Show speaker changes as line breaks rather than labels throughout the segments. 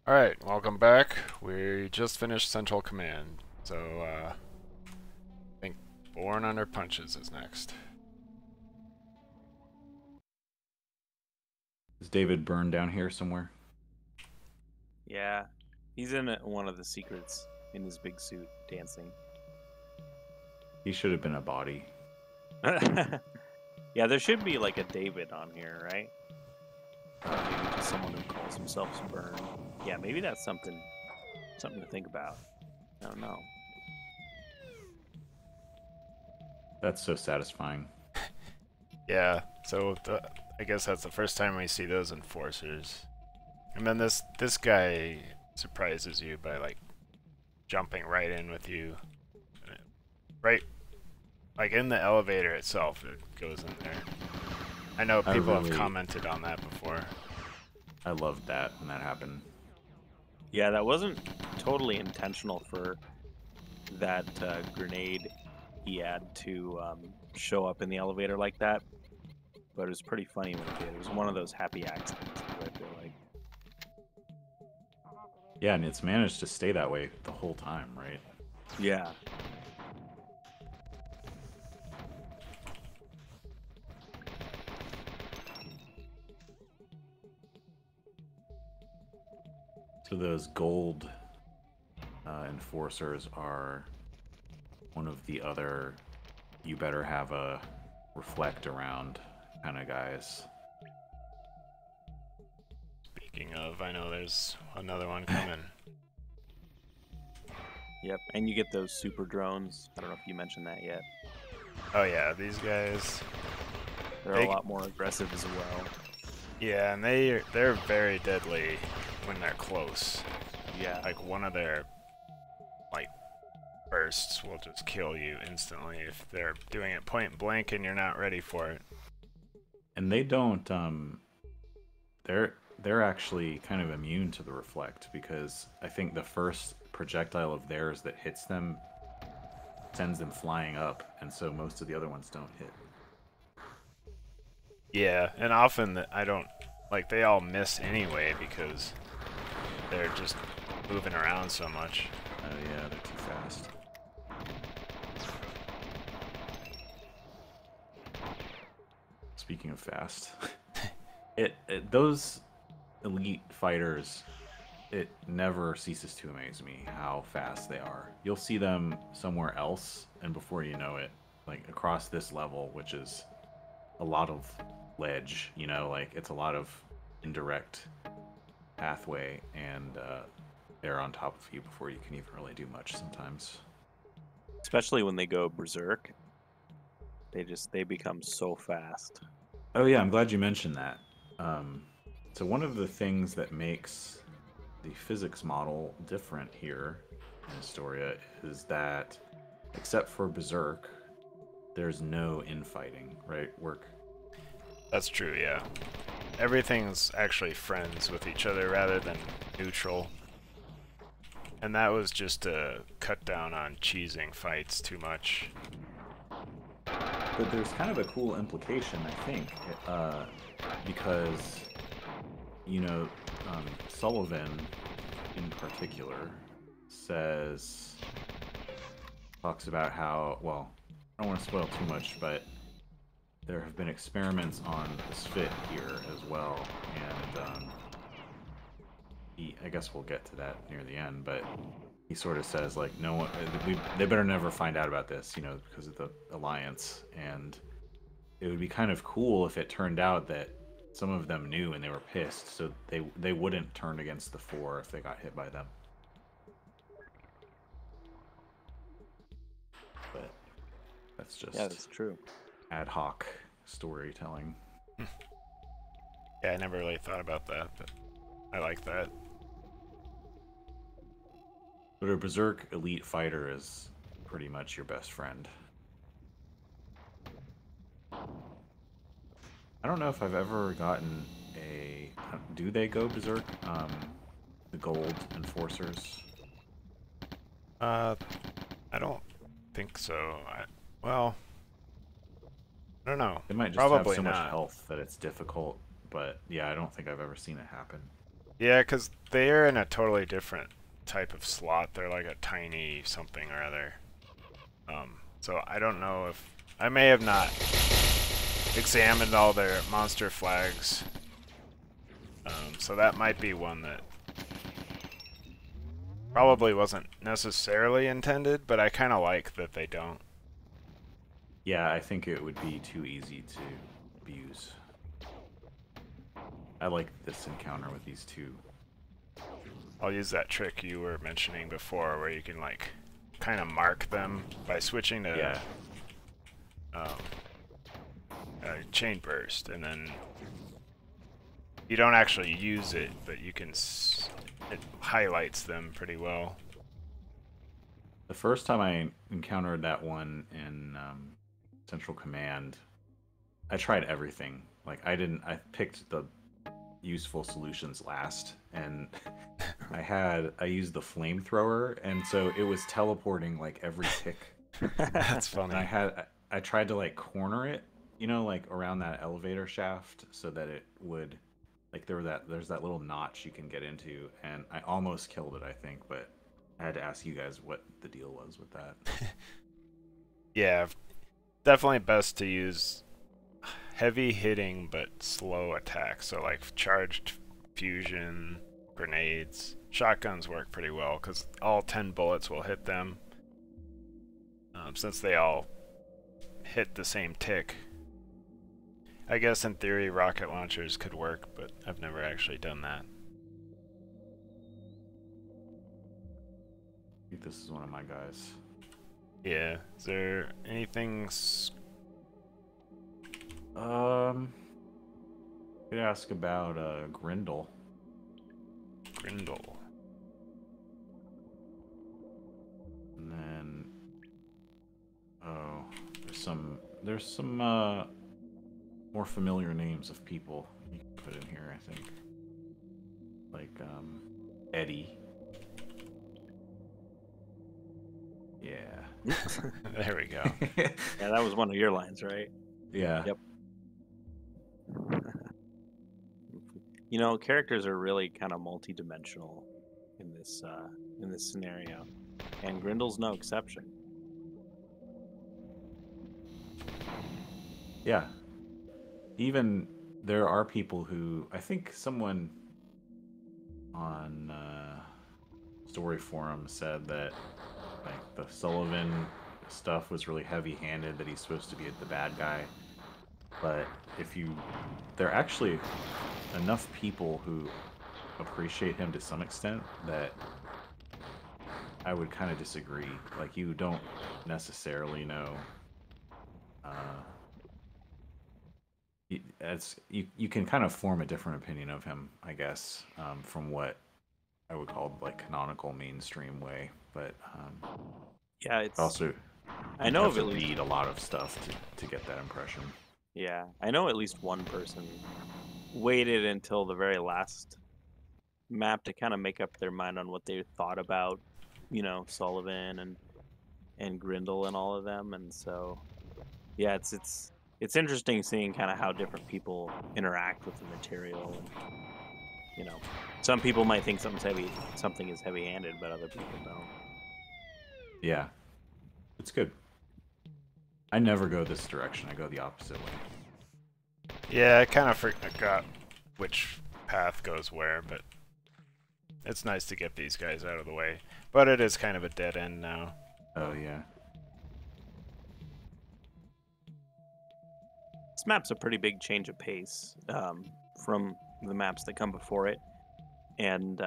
Alright, welcome back. We just finished Central Command. So, I think Born Under Punches is next.
Is David Byrne down here somewhere?
Yeah, he's in one of the secrets in his big suit dancing.
He should have been a body.
Yeah, there should be like a David on here, right? Maybe just someone who calls himself Byrne. Yeah, maybe that's something to think about. I don't know.
That's so satisfying.
Yeah, so I guess that's the first time we see those enforcers. And then this guy surprises you by like jumping right in with you. Right like in the elevator itself, it goes in there. I know people have commented on that before.
I loved that when that happened.
Yeah, that wasn't totally intentional for that grenade he had to show up in the elevator like that, but it was pretty funny when it did. It was one of those happy accidents, I feel like.
Yeah, and it's managed to stay that way the whole time, right?
Yeah.
So those gold enforcers are one of the other you better have a reflect around kind of guys.
Speaking of, I know there's another one coming.
Yep, and you get those super drones. I don't know if you mentioned that yet.
Oh yeah, these guys.
They're a lot more aggressive as well.
Yeah, and they're very deadly when they're close.
Yeah.
Like one of their like bursts will just kill you instantly if they're doing it point blank and you're not ready for it.
And they don't they're actually kind of immune to the reflect because I think the first projectile of theirs that hits them sends them flying up, and so most of the other ones don't hit.
Yeah, and often I don't like they all miss anyway because they're just moving around so much.
Oh yeah, they're too fast. Speaking of fast, those elite fighters, it never ceases to amaze me how fast they are. You'll see them somewhere else, and before you know it, like across this level, which is a lot of ledge, you know, like it's a lot of indirect pathway, and they're on top of you before you can even really do much sometimes.
Especially when they go berserk. They become so fast.
Oh yeah, I'm glad you mentioned that. So one of the things that makes the physics model different here in Astoria is that, except for Berserk, there's no infighting, right?
That's true, yeah. Everything's actually friends with each other rather than neutral. And that was just to cut down on cheesing fights too much.
But there's kind of a cool implication, I think, because, you know, Sullivan in particular talks about how, well, I don't want to spoil too much, but there have been experiments on the Spit here as well, and I guess we'll get to that near the end, but he sort of says, like, no one, they better never find out about this, you know, because of the alliance, and it would be kind of cool if it turned out that some of them knew and they were pissed, so they wouldn't turn against the four if they got hit by them. But that's just
that's true.
Ad hoc storytelling.
Yeah, I never really thought about that, but I like that.
But a Berserk elite fighter is pretty much your best friend. I don't know if I've ever gotten a... Do they go Berserk? The gold enforcers?
I don't think so. Well, I don't know.
They might just
Probably
have so
not.
much health that it's difficult, but yeah, I don't think I've ever seen it happen.
Yeah, because they're in a totally different type of slot. They're like a tiny something or other. So I don't know if... I may have not examined all their monster flags. So that might be one that probably wasn't necessarily intended, but I kind of like that they don't.
Yeah, I think it would be too easy to abuse. I like this encounter with these two.
I'll use that trick you were mentioning before where you can like kind of mark them by switching to chain burst, and then you don't actually use it, but you can it highlights them pretty well.
The first time I encountered that one in Central Command, I tried everything. Like I picked the useful solutions last, and I used the flamethrower, and so it was teleporting like every tick.
That's funny.
And I tried to like corner it, you know, like around that elevator shaft, so that it would, like there's that little notch you can get into, and I almost killed it, I think, but I had to ask you guys what the deal was with that.
Yeah, definitely best to use heavy hitting but slow attack. So like charged fusion, grenades, shotguns work pretty well because all 10 bullets will hit them. Since they all hit the same tick. I guess in theory rocket launchers could work, but I've never actually done that.
I think this is one of my guys.
Yeah. Is there anything?
Could ask about Grindel.
Grindel.
And then, oh, there's some more familiar names of people you can put in here, I think. Like Eddie. Yeah.
There we go.
Yeah, that was one of your lines, right?
Yeah.
Yep. You know, characters are really kind of multi-dimensional in this scenario, and Grindel's no exception.
Yeah. Even there are people who, I think someone on Story Forum said that like the Sullivan stuff was really heavy-handed, that he's supposed to be the bad guy. But there are actually enough people who appreciate him to some extent that I would kind of disagree. Like, you don't necessarily know. You can kind of form a different opinion of him, I guess, from what I would call like canonical mainstream way. But
yeah, it's
also
I know
have
of
to
at least
read a lot of stuff to get that impression.
yeah, I know at least one person waited until the very last map to kind of make up their mind on what they thought about, you know, Sullivan and Grindel and all of them, and so yeah, it's interesting seeing kind of how different people interact with the material, and you know, some people might think something is heavy-handed, but other people don't.
Yeah, it's good. I never go this direction. I go the opposite way.
Yeah, I kind of forgot which path goes where, but it's nice to get these guys out of the way. But it is kind of a dead end now.
Oh, yeah.
This map's a pretty big change of pace from the maps that come before it, and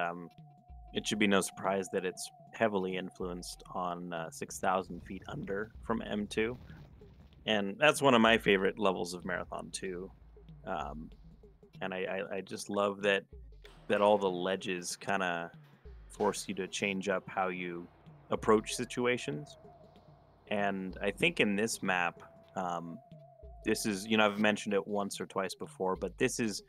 it should be no surprise that it's heavily influenced on 6,000 feet under from M2, and that's one of my favorite levels of Marathon 2. And I just love that all the ledges kind of force you to change up how you approach situations. And I think in this map, this is, you know, I've mentioned it once or twice before, but this is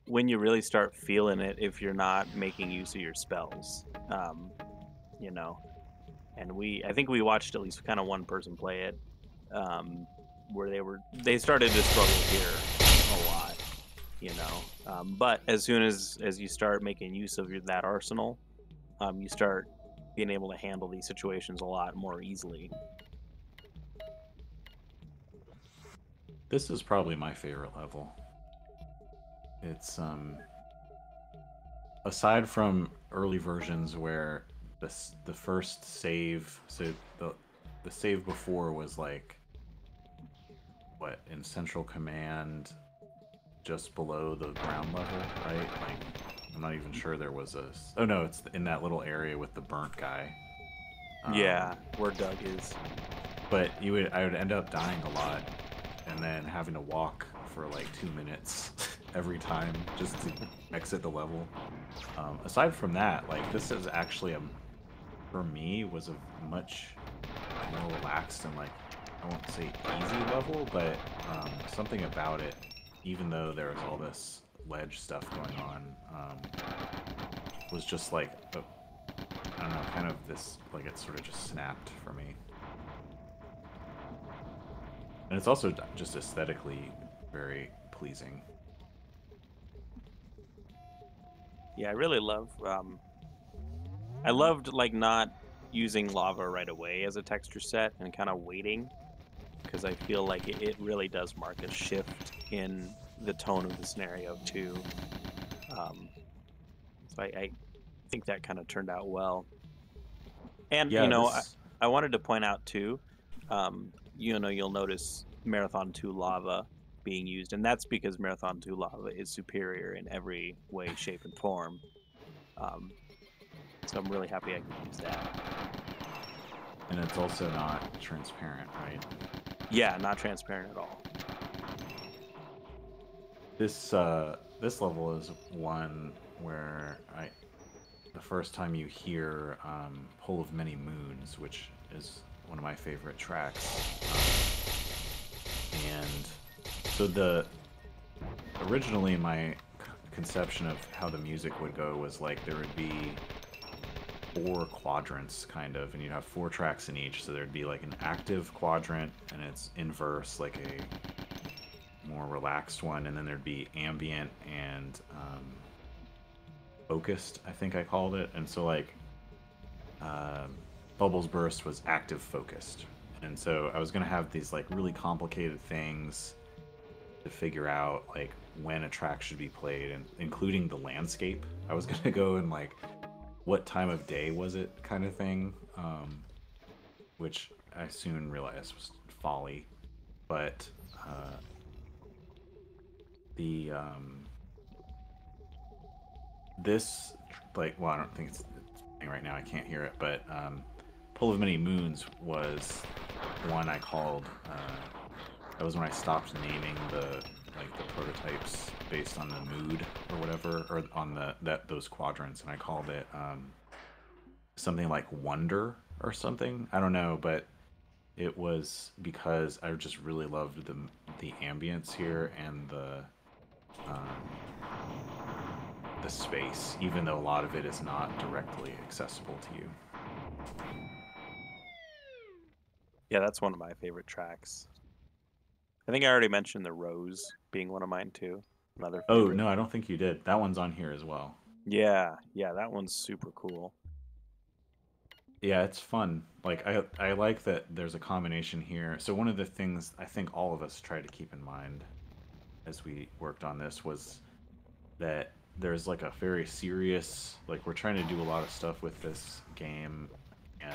when you really start feeling it if you're not making use of your spells, you know. And I think we watched at least kind of one person play it, where they started to struggle here a lot. you know. But as soon as you start making use of that arsenal, you start being able to handle these situations a lot more easily.
This is probably my favorite level. It's aside from early versions where the first save, so the save before was like what, in Central Command, just below the ground level, right? Like I'm not even sure there was a. Oh no, it's in that little area with the burnt guy.
Yeah, where Doug is.
But I would end up dying a lot, and then having to walk for like 2 minutes every time just to exit the level. Aside from that, like this is actually for me was a much more relaxed and like I won't say easy level, but something about it, even though there was all this ledge stuff going on, was just like I don't know, kind of this like it sort of just snapped for me. And it's also just aesthetically very pleasing.
Yeah, I really love. I loved like not using lava right away as a texture set and kind of waiting, because I feel like it really does mark a shift in the tone of the scenario too. So I think that kind of turned out well. And
Yeah, this.
I wanted to point out too, you'll notice Marathon 2 lava being used, and that's because Marathon 2 lava is superior in every way, shape, and form. Um, so I'm really happy I could use that.
And it's also not transparent, right?
Yeah, not transparent at all.
This level is one where the first time you hear "Pull of Many Moons," which is one of my favorite tracks, and so originally my conception of how the music would go was like there would be 4 quadrants kind of, and you'd have 4 tracks in each, so there'd be like an active quadrant and it's inverse, like a more relaxed one, and then there'd be ambient and focused, I think I called it. And so like Bubbles Burst was active focused, and so I was gonna have these like really complicated things to figure out like when a track should be played, and including the landscape. I was gonna go and like what time of day was it kind of thing, which I soon realized was folly. But the this like, well, I don't think it's playing right now, I can't hear it, but Pull of Many Moons was one I called that was when I stopped naming the prototypes based on the mood or whatever, or on those quadrants, and I called it something like Wonder or something. I don't know, but it was because I just really loved the ambience here and the space, even though a lot of it is not directly accessible to you.
Yeah, that's one of my favorite tracks. I think I already mentioned the Rose being one of mine too. Another
Oh
favorite.
no, I don't think you did. That one's on here as well.
Yeah, that one's super cool.
Yeah, it's fun. Like I like that there's a combination here. So one of the things I think all of us tried to keep in mind as we worked on this was that there's like a very serious, like we're trying to do a lot of stuff with this game, and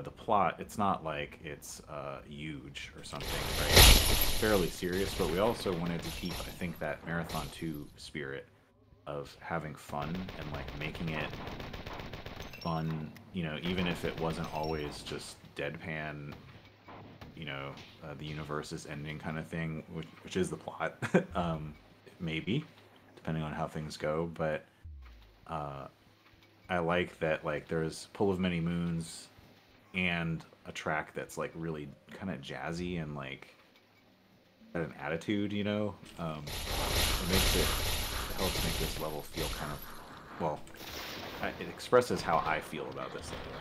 the plot, it's not like it's huge or something, right? It's fairly serious, but we also wanted to keep, I think, that Marathon 2 spirit of having fun and like making it fun, even if it wasn't always just deadpan, the universe is ending kind of thing, which is the plot. Maybe, depending on how things go, but I like that like there's Pull of Many Moons and a track that's like really kind of jazzy and like got an attitude, it helps make this level feel kind of, well, it expresses how I feel about this level,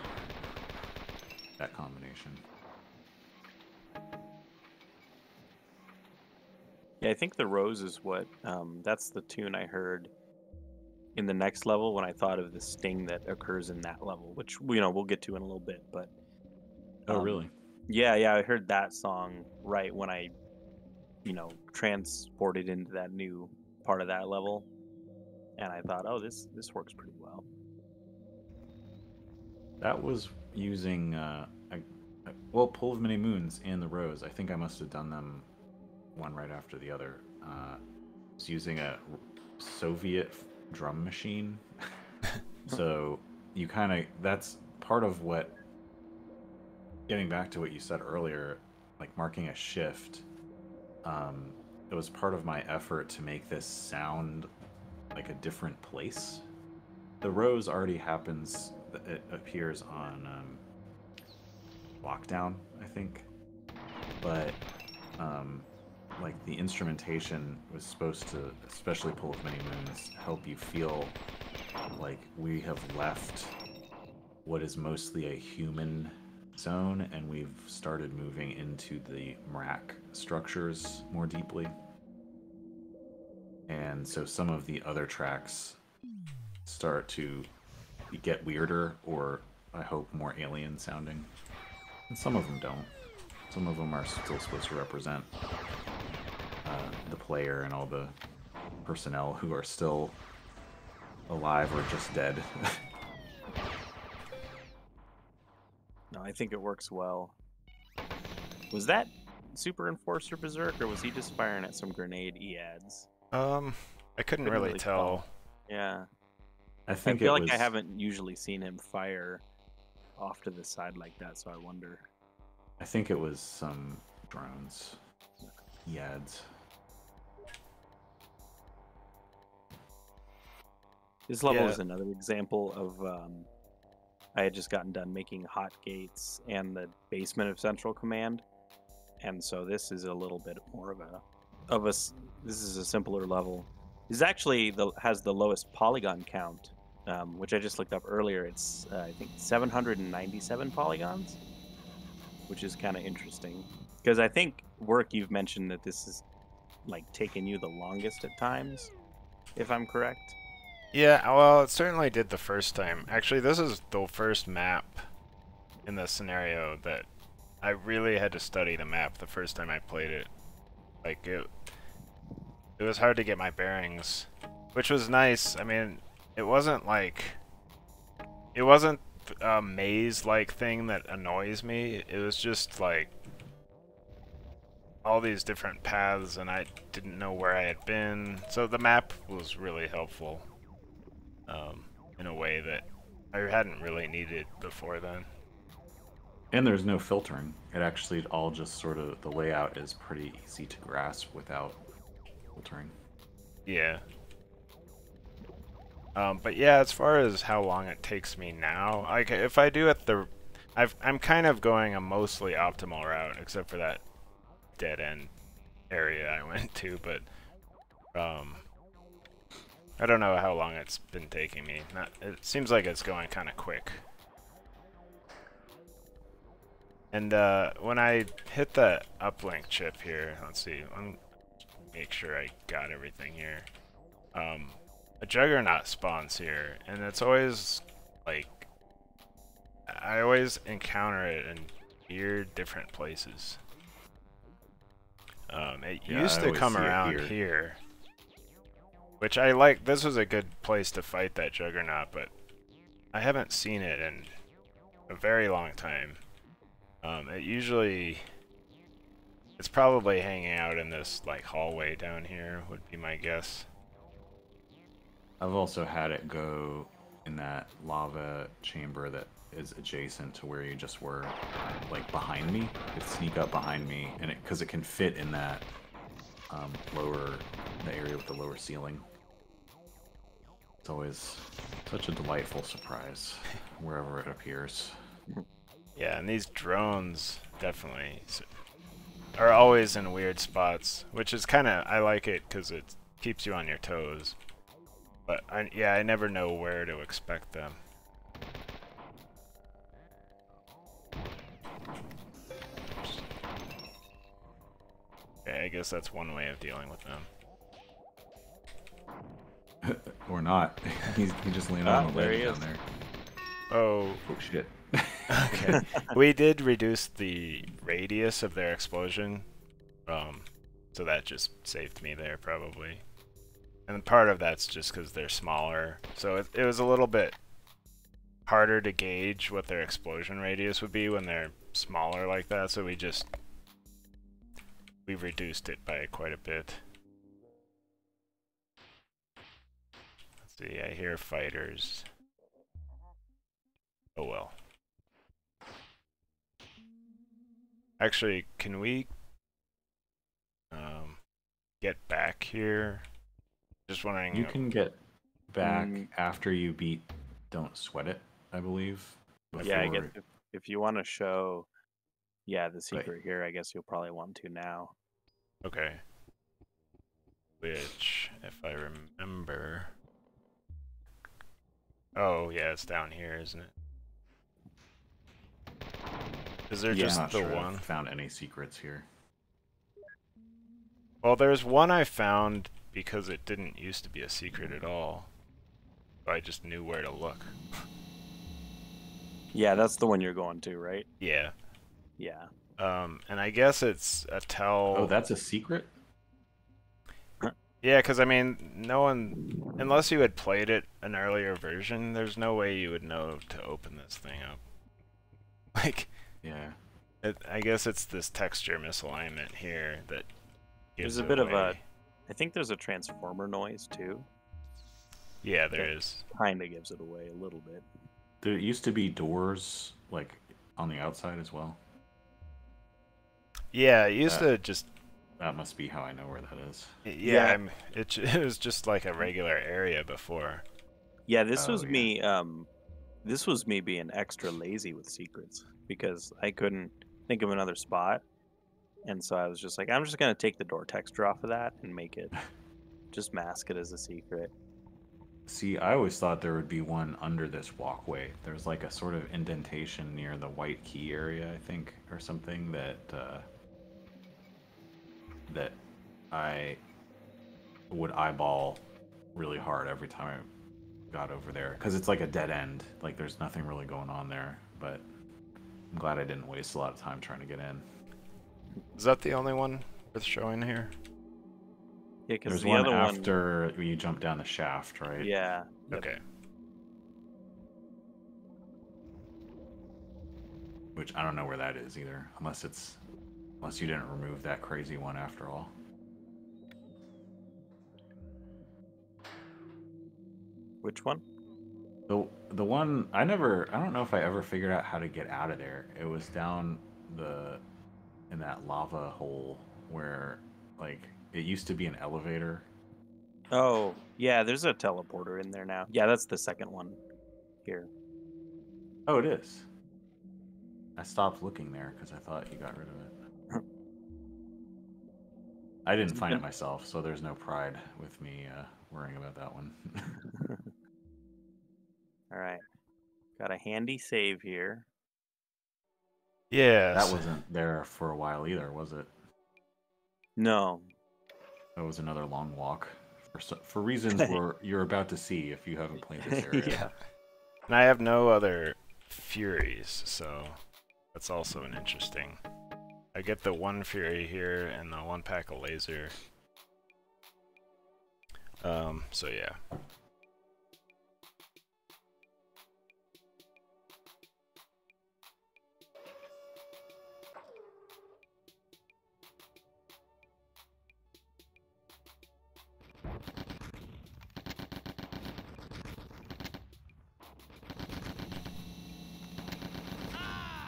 that combination.
Yeah, I think the Rose is what that's the tune I heard in the next level when I thought of the sting that occurs in that level, which we'll get to in a little bit. But
Oh,
um,
really?
yeah, I heard that song right when I transported into that new part of that level, and I thought, oh, this works pretty well.
That was using well, Pull of Many Moons and the Rose. I think I must have done them one right after the other. Was using a Soviet drum machine. So you kind of, that's part of what, getting back to what you said earlier, like marking a shift. It was part of my effort to make this sound like a different place. The Rose already happens, it appears on Lockdown, I think. But like the instrumentation was supposed to, especially Pull of Many Moons, help you feel like we have left what is mostly a human zone and we've started moving into the Mrak structures more deeply. And so some of the other tracks start to get weirder, or I hope more alien sounding. And some of them don't. Some of them are still supposed to represent the player and all the personnel who are still alive or just dead.
No, I think it works well. Was that Super Enforcer Berserk, or was he just firing at some grenade EADs?
I couldn't
Couldn't
really
really
tell.
tell. Yeah.
I
I
think
feel
it
like
was.
I haven't usually seen him fire off to the side like that, so I wonder.
I think it was some drones. Yads.
This level
Yeah.
is another example of I had just gotten done making hot gates and the basement of Central Command, and so this is a little bit more of a this is a simpler level. This actually has the lowest polygon count, which I just looked up earlier. It's I think 797 polygons, which is kind of interesting because I think work you've mentioned that this is like taking you the longest at times, if I'm correct.
Yeah, well, it certainly did the first time. Actually, this is the first map in this scenario that I really had to study the map the first time I played it. Like, it was hard to get my bearings, which was nice. I mean, it wasn't a maze-like thing that annoys me. It was just like all these different paths, and I didn't know where I had been. So the map was really helpful. In a way that I hadn't really needed before then.
And there's no filtering. It actually all just sort of, the layout is pretty easy to grasp without filtering.
Yeah. But yeah, as far as how long it takes me now, like if I do it I'm kind of going a mostly optimal route, except for that dead end area I went to, but I don't know how long it's been taking me. It seems like it's going kind of quick. And when I hit the uplink chip here, let's see, make sure I got everything here. A Juggernaut spawns here, and it's always like I always encounter it in weird different places. It used to come around here, which I like. This was a good place to fight that Juggernaut, but I haven't seen it in a very long time. It's probably hanging out in this like hallway down here, would be my guess.
I've also had it go in that lava chamber that is adjacent to where you just were, like behind me. It'd sneak up behind me, and because it can fit in that the area with the lower ceiling. It's always such a delightful surprise wherever it appears.
Yeah, and these drones definitely are always in weird spots, which is kind of, I like it because it keeps you on your toes. But I never know where to expect them. Okay, I guess that's one way of dealing with them.
Or not. He just landed on a
there
ledge
he
down
is.
there.
Oh,
Oh shit.
okay. We did reduce the radius of their explosion, so that just saved me there probably. And part of that's just because they're smaller, so it was a little bit harder to gauge what their explosion radius would be when they're smaller like that, so we reduced it by quite a bit. Let's see, I hear fighters. Oh well. Actually, can we get back here? Just wondering.
You can get back after you beat Don't Sweat It, I believe.
Yeah, I guess if you want to show, the secret
Right.
here, I guess you'll probably want to now.
Okay. Which, if I remember... Oh, yeah, it's down here, isn't it? Is there just
I'm not
the
sure
one?
I've found any secrets here.
Well, there's one I found because it didn't used to be a secret at all. So I just knew where to look.
Yeah, that's the one you're going to, right?
Yeah.
Yeah.
And I guess it's a tell...
Oh, that's a secret?
Yeah, because I mean, no one... Unless you had played it an earlier version, there's no way you would know to open this thing up. Like...
Yeah.
I guess it's this texture misalignment here that gives
There's a
it
bit of
away.
I think there's a transformer noise too.
Yeah, there is.
Kind of gives it away a little bit.
There used to be doors, like, on the outside as well.
Yeah, it used to just...
That must be how I know where that is.
Yeah, it was just like a regular area before.
Yeah, this was
yeah.
me. This was me being extra lazy with secrets because I couldn't think of another spot, and so I was just like, I'm just gonna take the door texture off of that and make it, just mask it as a secret.
See, I always thought there would be one under this walkway. There's like a sort of indentation near the white key area, I think, or something that that I would eyeball really hard every time I got over there, because it's like a dead end. Like there's nothing really going on there. But I'm glad I didn't waste a lot of time trying to get in.
Is that the only one worth showing here?
Yeah, because
There's
the
one
other
after you jump down the shaft, right?
Yeah.
Okay.
Which I don't know where that is either, unless you didn't remove that crazy one after all.
Which one?
The one I don't know if I ever figured out how to get out of there. It was down in that lava hole where, like, it used to be an elevator.
Oh, yeah. There's a teleporter in there now. Yeah, that's the second one here.
Oh, it is. I stopped looking there because I thought you got rid of it. I didn't find it myself, so there's no pride with me worrying about that one.
All right. Got a handy save here.
Yeah.
That wasn't there for a while either, was it?
No.
That was another long walk for reasons you're about to see if you haven't played this area.
Yeah.
And I have no other Furies, so that's also an interesting... I get the one Fury here and the one pack of laser. So yeah.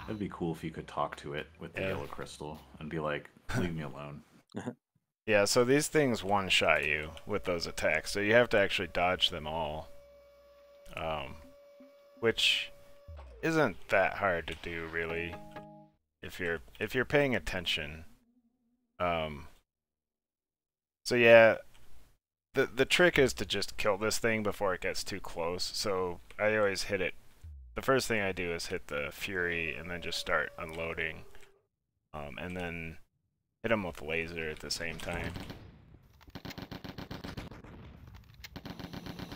That'd be cool if you could talk to it with the yellow crystal and be like, leave me alone.
Yeah, so these things one-shot you with those attacks, so you have to actually dodge them all. Which isn't that hard to do, really, if you're paying attention. So yeah, the trick is to just kill this thing before it gets too close, so I always hit it. The first thing I do is hit the Fury and then just start unloading. And then hit him with laser at the same time.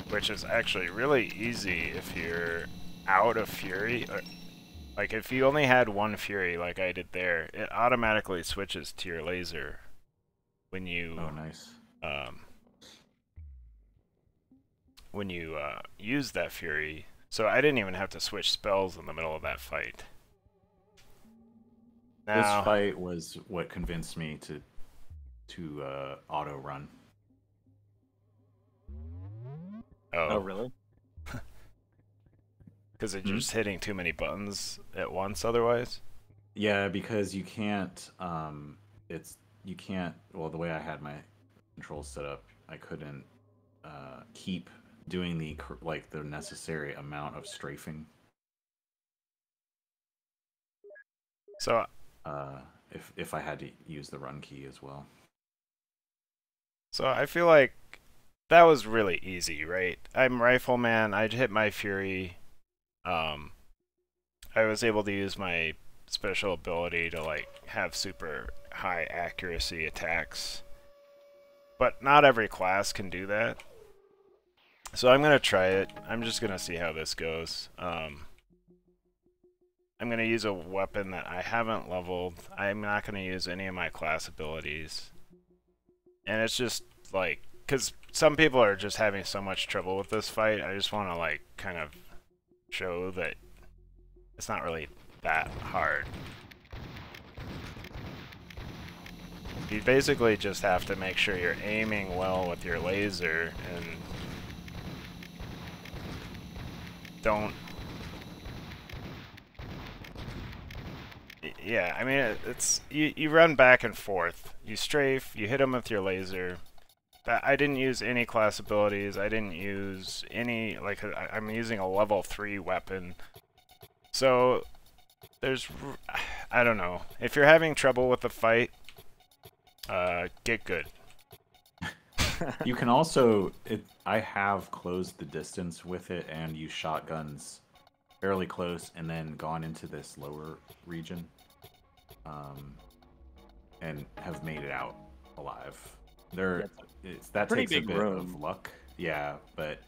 Which is actually really easy if you're out of Fury. Or, like, if you only had one Fury like I did there, it automatically switches to your laser when you...
Oh, nice.
When you use that Fury. So I didn't even have to switch spells in the middle of that fight. Now,
this fight was what convinced me to auto run.
Oh, really?
Because it's just hitting too many buttons at once otherwise?
Yeah, because you can't, you can't, well, the way I had my controls set up, I couldn't keep doing the necessary amount of strafing.
So,
if I had to use the run key as well.
So I feel like that was really easy, right? I'm Rifleman, I'd hit my Fury. I was able to use my special ability to like have super high accuracy attacks. But not every class can do that. So I'm gonna try it. I'm just gonna see how this goes. I'm gonna use a weapon that I haven't leveled. I'm not gonna use any of my class abilities. And it's just like, because some people are just having so much trouble with this fight, I just want to like kind of show that it's not really that hard. You basically just have to make sure you're aiming well with your laser and don't... Yeah, I mean, it's you run back and forth. You strafe, you hit them with your laser. I didn't use any class abilities. I didn't use any, like, I'm using a level 3 weapon. So, there's, I don't know. If you're having trouble with the fight, get good.
You can also, I have closed the distance with it and used shotguns fairly close and then gone into this lower region. And have made it out alive. That takes a bit of luck. Yeah, but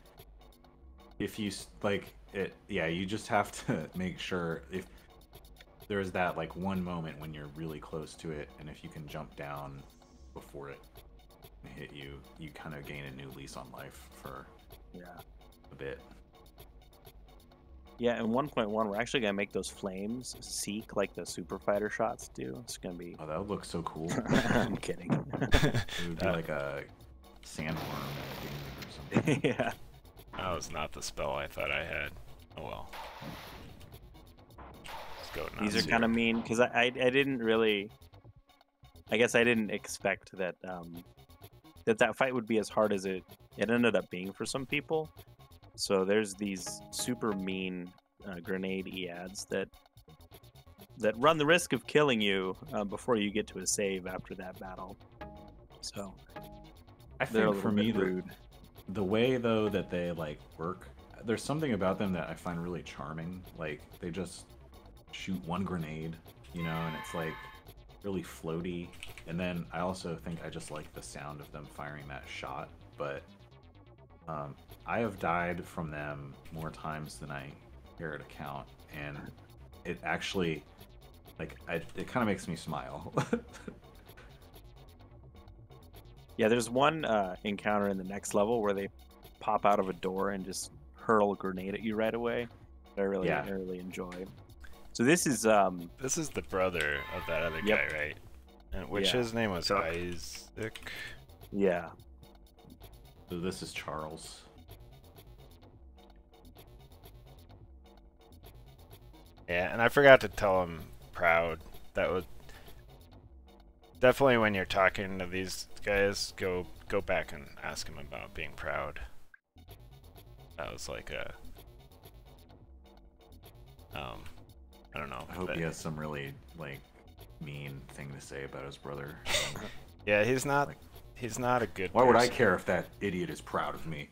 if you you just have to make sure if there's that like one moment when you're really close to it, and if you can jump down before it hit you, you kind of gain a new lease on life for a bit.
Yeah, in 1.1, we're actually going to make those flames seek like the super fighter shots do. It's going to be...
Oh, that would look so cool.
I'm kidding.
It would be like a sandworm or something.
Yeah.
That was not the spell I thought I had. Oh well. Let's go.
These are kind of mean, because I didn't really... I guess I didn't expect that that fight would be as hard as it ended up being for some people. So there's these super mean grenade EADs that run the risk of killing you before you get to a save after that battle. So
I think for me, the way though that they like work, there's something about them that I find really charming. Like they just shoot one grenade, you know, and it's like really floaty. And then I also think I just like the sound of them firing that shot, but I have died from them more times than I care to count, and it actually, like, it kind of makes me smile.
Yeah, there's one encounter in the next level where they pop out of a door and just hurl a grenade at you right away. I really enjoy. So this is
the brother of that other guy, right? And which his name was Isaac.
Yeah.
So this is Charles.
Yeah, and I forgot to tell him proud. That would definitely, when you're talking to these guys, go back and ask him about being proud. That was like a I don't know.
I hope he has some really like mean thing to say about his brother.
Yeah, he's not a good
Why would I
person.
care if that idiot is proud of me?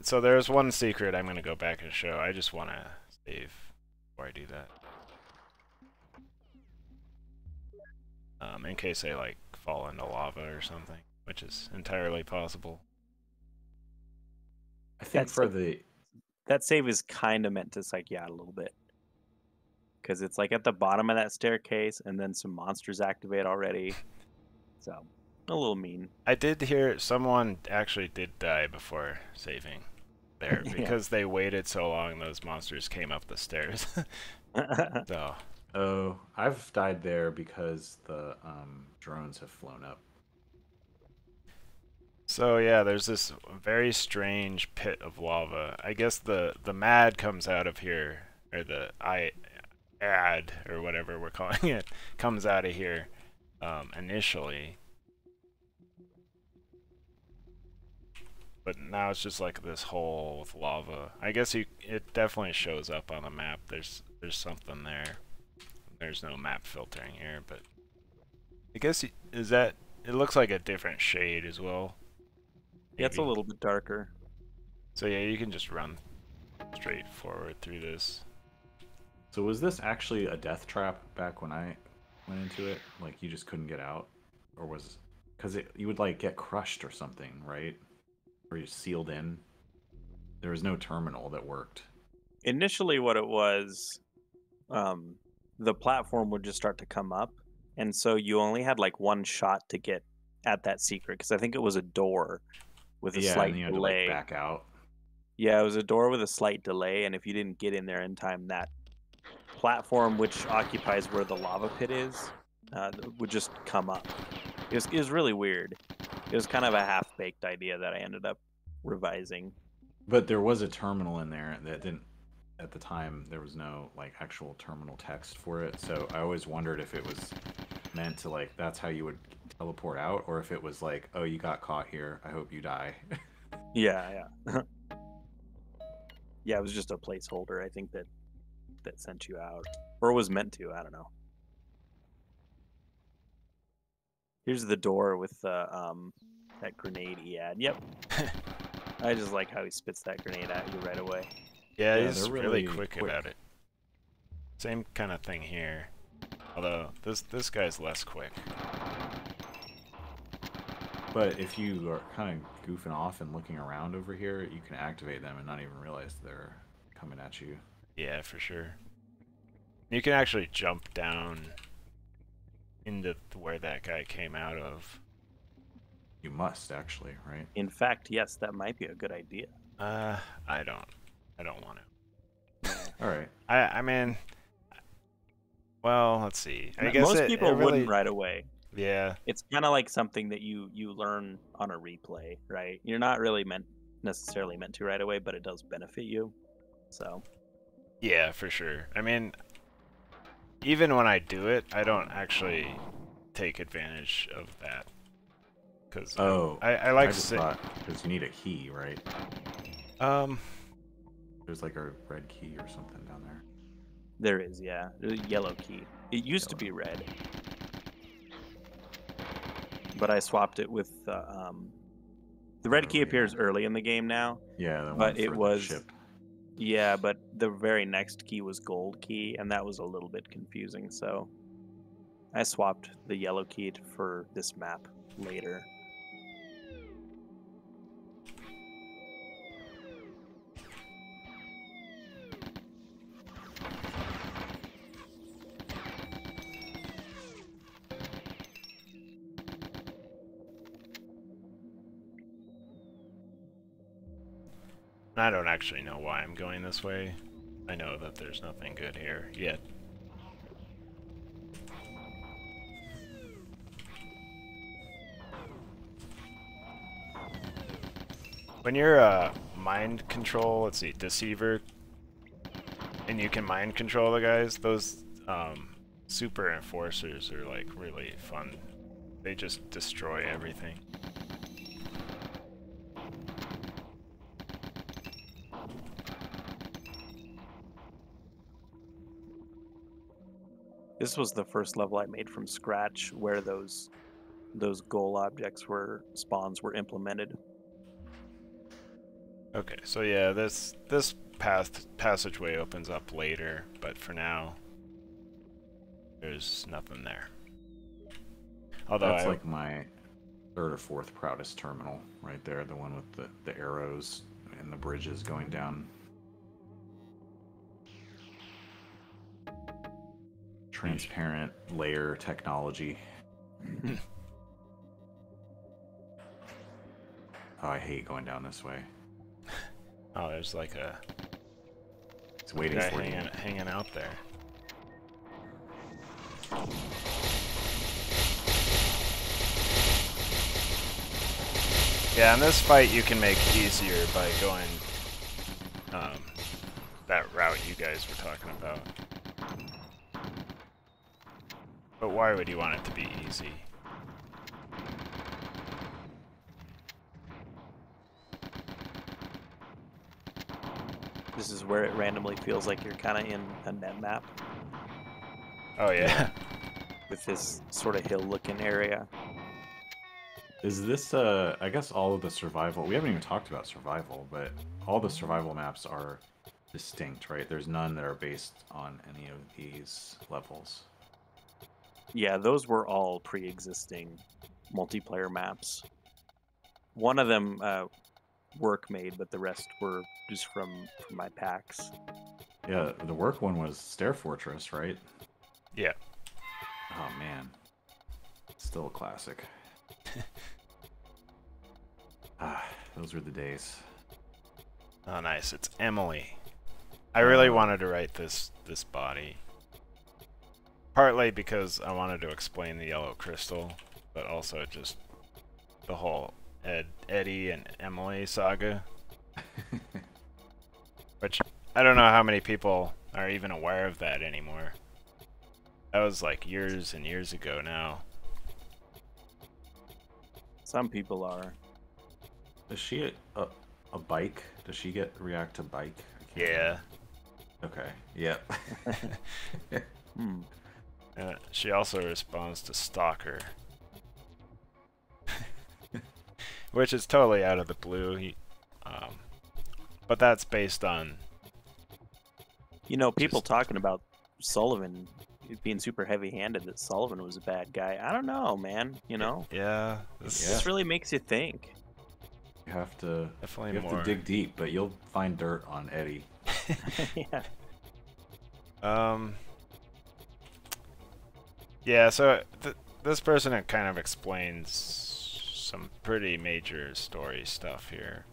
So there's one secret I'm gonna go back and show. I just wanna save before I do that. in case they like fall into lava or something, which is entirely possible.
I think
That's
for the
that save is kind of meant to psych you out a little bit. Because it's like at the bottom of that staircase, and then some monsters activate already. So, a little mean.
I did hear someone actually did die before saving there
Yeah.
because they waited so long those monsters came up the stairs. So,
oh, I've died there because the drones have flown up.
so yeah, there's this very strange pit of lava. I guess the mad comes out of here, or the ad or whatever we're calling it comes out of here initially. But now it's just like this hole with lava. I guess it definitely shows up on the map. There's something there. There's no map filtering here, but I guess is that it looks like a different shade as well.
Yeah, it's a
Maybe.
little bit darker.
So yeah, you can just run straight forward through this.
So was this actually a death trap back when I went into it? Like you just couldn't get out, or was because you would like get crushed or something, right? Or you sealed in. There was no terminal that worked.
Initially, what it was, the platform would just start to come up, and so you only had like one shot to get at that secret. Because I think it was a door with a
Yeah,
slight
and you had
delay.
to like back out.
Yeah, it was a door with a slight delay, and if you didn't get in there in time, that platform, which occupies where the lava pit is, would just come up. It was really weird. It was kind of a half-baked idea that I ended up revising.
But there was a terminal in there that didn't. At the time, there was no like actual terminal text for it, so I always wondered if it was meant to like that's how you would teleport out, or if it was like, oh, you got caught here. I hope you die.
Yeah, yeah. Yeah, it was just a placeholder, I think, that sent you out. Or was meant to, I don't know. Here's the door with that grenade he had. Yep. I just like how he spits that grenade at you right away.
Yeah,
Yeah,
he's
they're
really
really
quick about it. Same kind of thing here. Although this guy's less quick.
But if you are kind of goofing off and looking around over here, you can activate them and not even realize they're coming at you.
Yeah, for sure. You can actually jump down into where that guy came out of.
You must actually, right?
In fact, yes, that might be a good idea.
I don't want to.
All right.
I mean, well, let's see. I guess
Most
it
people
really,
wouldn't right away.
Yeah.
It's kind of like something that you learn on a replay, right? You're not really necessarily meant to right away, but it does benefit you. So.
Yeah, for sure. I mean, even when I do it, I don't actually take advantage of that. Cause I like
I just thought because you need a key, right? There's like a red key or something down there.
There is, yeah. There's a yellow key. It used to be red. But I swapped it with the red key appears early in the game now.
Yeah, the
but
one
it
for
was
the ship.
Yeah, but the very next key was gold key, and that was a little bit confusing. So I swapped the yellow key for this map later.
I don't actually know why I'm going this way. I know that there's nothing good here yet. When you're mind control, let's see, deceiver, and you can mind control the guys, those super enforcers are like really fun. They just destroy everything.
This was the first level I made from scratch where those goal objects spawns were implemented.
Okay, so yeah, this passageway opens up later, but for now, there's nothing there. Although
That's like my third or fourth proudest terminal right there, the one with the arrows and the bridges going down. Transparent layer technology. Oh, I hate going down this way.
Oh, there's like a
It's waiting
guy
for you.
hanging out there. Yeah, in this fight you can make easier by going that route you guys were talking about. But why would you want it to be easy?
This is where it randomly feels like you're kind of in a net map
Oh yeah.
with this sort of hill-looking area.
Is this, I guess all of the survival, we haven't even talked about survival, but all the survival maps are distinct, right? There's none that are based on any of these levels.
Yeah, those were all pre-existing multiplayer maps. One of them work made, but the rest were just from my packs.
Yeah, the work one was Stair Fortress, right?
Yeah.
Oh man. Still a classic. Ah, those were the days.
Oh nice, it's Emily. I really wanted to write this body. Partly because I wanted to explain the yellow crystal, but also just the whole Eddie and Emily saga. Which I don't know how many people are even aware of that anymore. That was like years and years ago now.
Some people are.
Is she a bike? Does she react to bike?
Yeah.
Okay. Yep.
She also responds to Stalker. Which is totally out of the blue. But that's based on...
You know, people talking about Sullivan being super heavy-handed, that Sullivan was a bad guy. I don't know, man, you know?
Yeah.
This really makes you think.
You have to
Definitely
you have
more.
to dig deep, but you'll find dirt on Eddie.
Yeah.
Yeah, so this person kind of explains some pretty major story stuff here.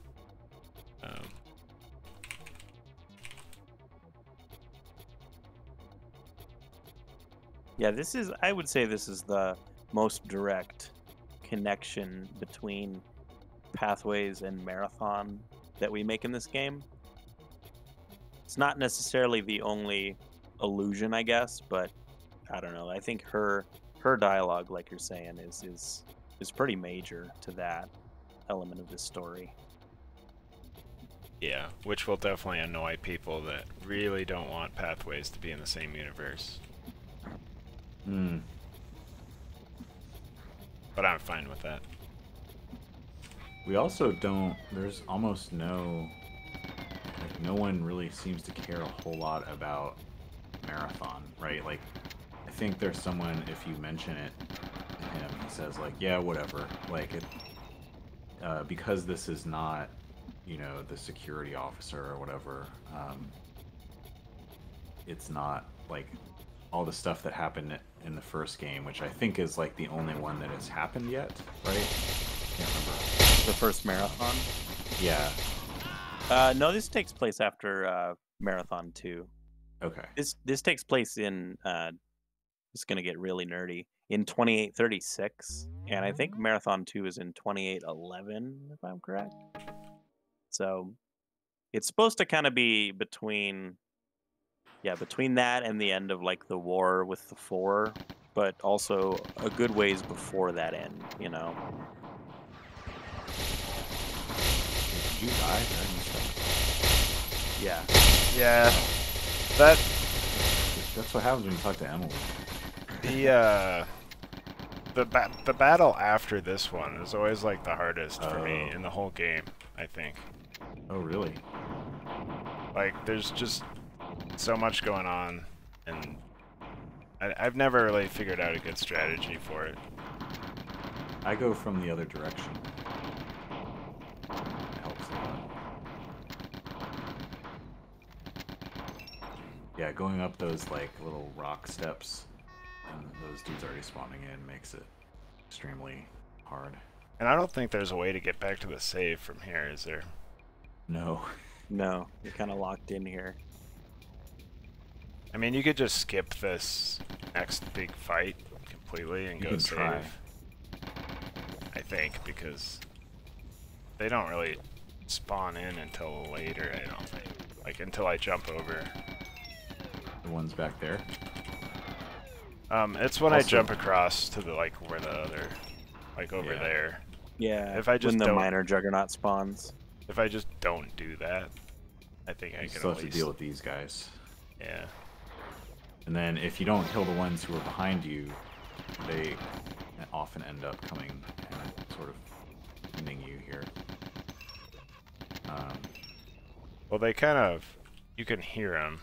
Yeah, I would say this is the most direct connection between Pathways and Marathon that we make in this game. It's not necessarily the only allusion, I guess, but I don't know. I think her dialogue, like you're saying, is pretty major to that element of this story.
Yeah, which will definitely annoy people that really don't want Pathways to be in the same universe. But I'm fine with that.
We also don't, there's almost no one really seems to care a whole lot about Marathon, right? Like, I think there's someone, if you mention it to him, he says like, yeah, whatever. Like, because this is not, you know, the security officer or whatever, it's not like all the stuff that happened in the first game, which I think is like the only one that has happened yet, right? Can't remember.
The first Marathon?
Yeah.
No, this takes place after Marathon 2.
Okay.
This takes place in it's gonna get really nerdy, in 2836, and I think Marathon 2 is in 2811, if I'm correct. So it's supposed to kind of be between that and the end of like the war with the Four, but also a good ways before that end, you know.
Did you die during this?
Yeah.
Yeah,
That's what happens when you talk to Emily.
The battle after this one is always like the hardest for me in the whole game, I think.
Oh, really?
Like, there's just so much going on, and I've never really figured out a good strategy for it.
I go from the other direction. It helps a lot. Yeah, going up those like little rock steps and those dudes already spawning in makes it extremely hard.
And I don't think there's a way to get back to the save from here, is there?
No.
No, you're kind of locked in here.
I mean, you could just skip this next big fight completely and
You
go
can
save.
try.
I think, because they don't really spawn in until later, I don't think. Like, until I jump over.
The ones back there.
It's when I
Also-
jump across to the, like, where the other, like, over
Yeah.
there.
Yeah,
If I just
when the
don't-
minor juggernaut spawns.
If I just don't do that, I think I
You
can
still
at
have to
least...
deal with these guys.
Yeah.
And then if you don't kill the ones who are behind you, they often end up coming and sort of ending you here.
Well, they kind of... You can hear them.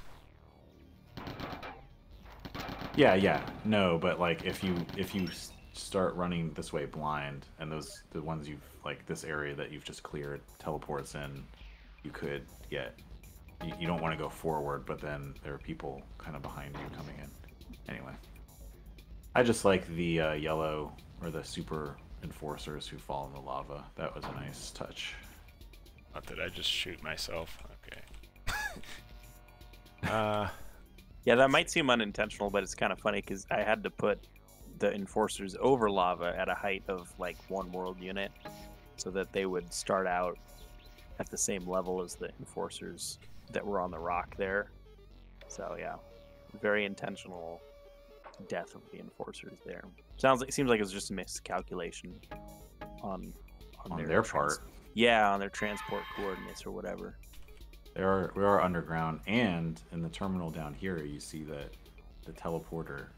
Yeah. No, but like if you start running this way blind, and the ones you've like this area that you've just cleared teleports in, you could get. You don't want to go forward, but then there are people kind of behind you coming in. Anyway, I just like the yellow or the super enforcers who fall in the lava. That was a nice touch.
Not that I just shoot myself. Okay.
Yeah, that might seem unintentional, but it's kind of funny because I had to put the enforcers over lava at a height of like one world unit so that they would start out at the same level as the enforcers that were on the rock there. So yeah, very intentional death of the enforcers there. Seems like it was just a miscalculation on
Their part.
Yeah, on their transport coordinates or whatever.
We are underground, and in the terminal down here, you see that the teleporter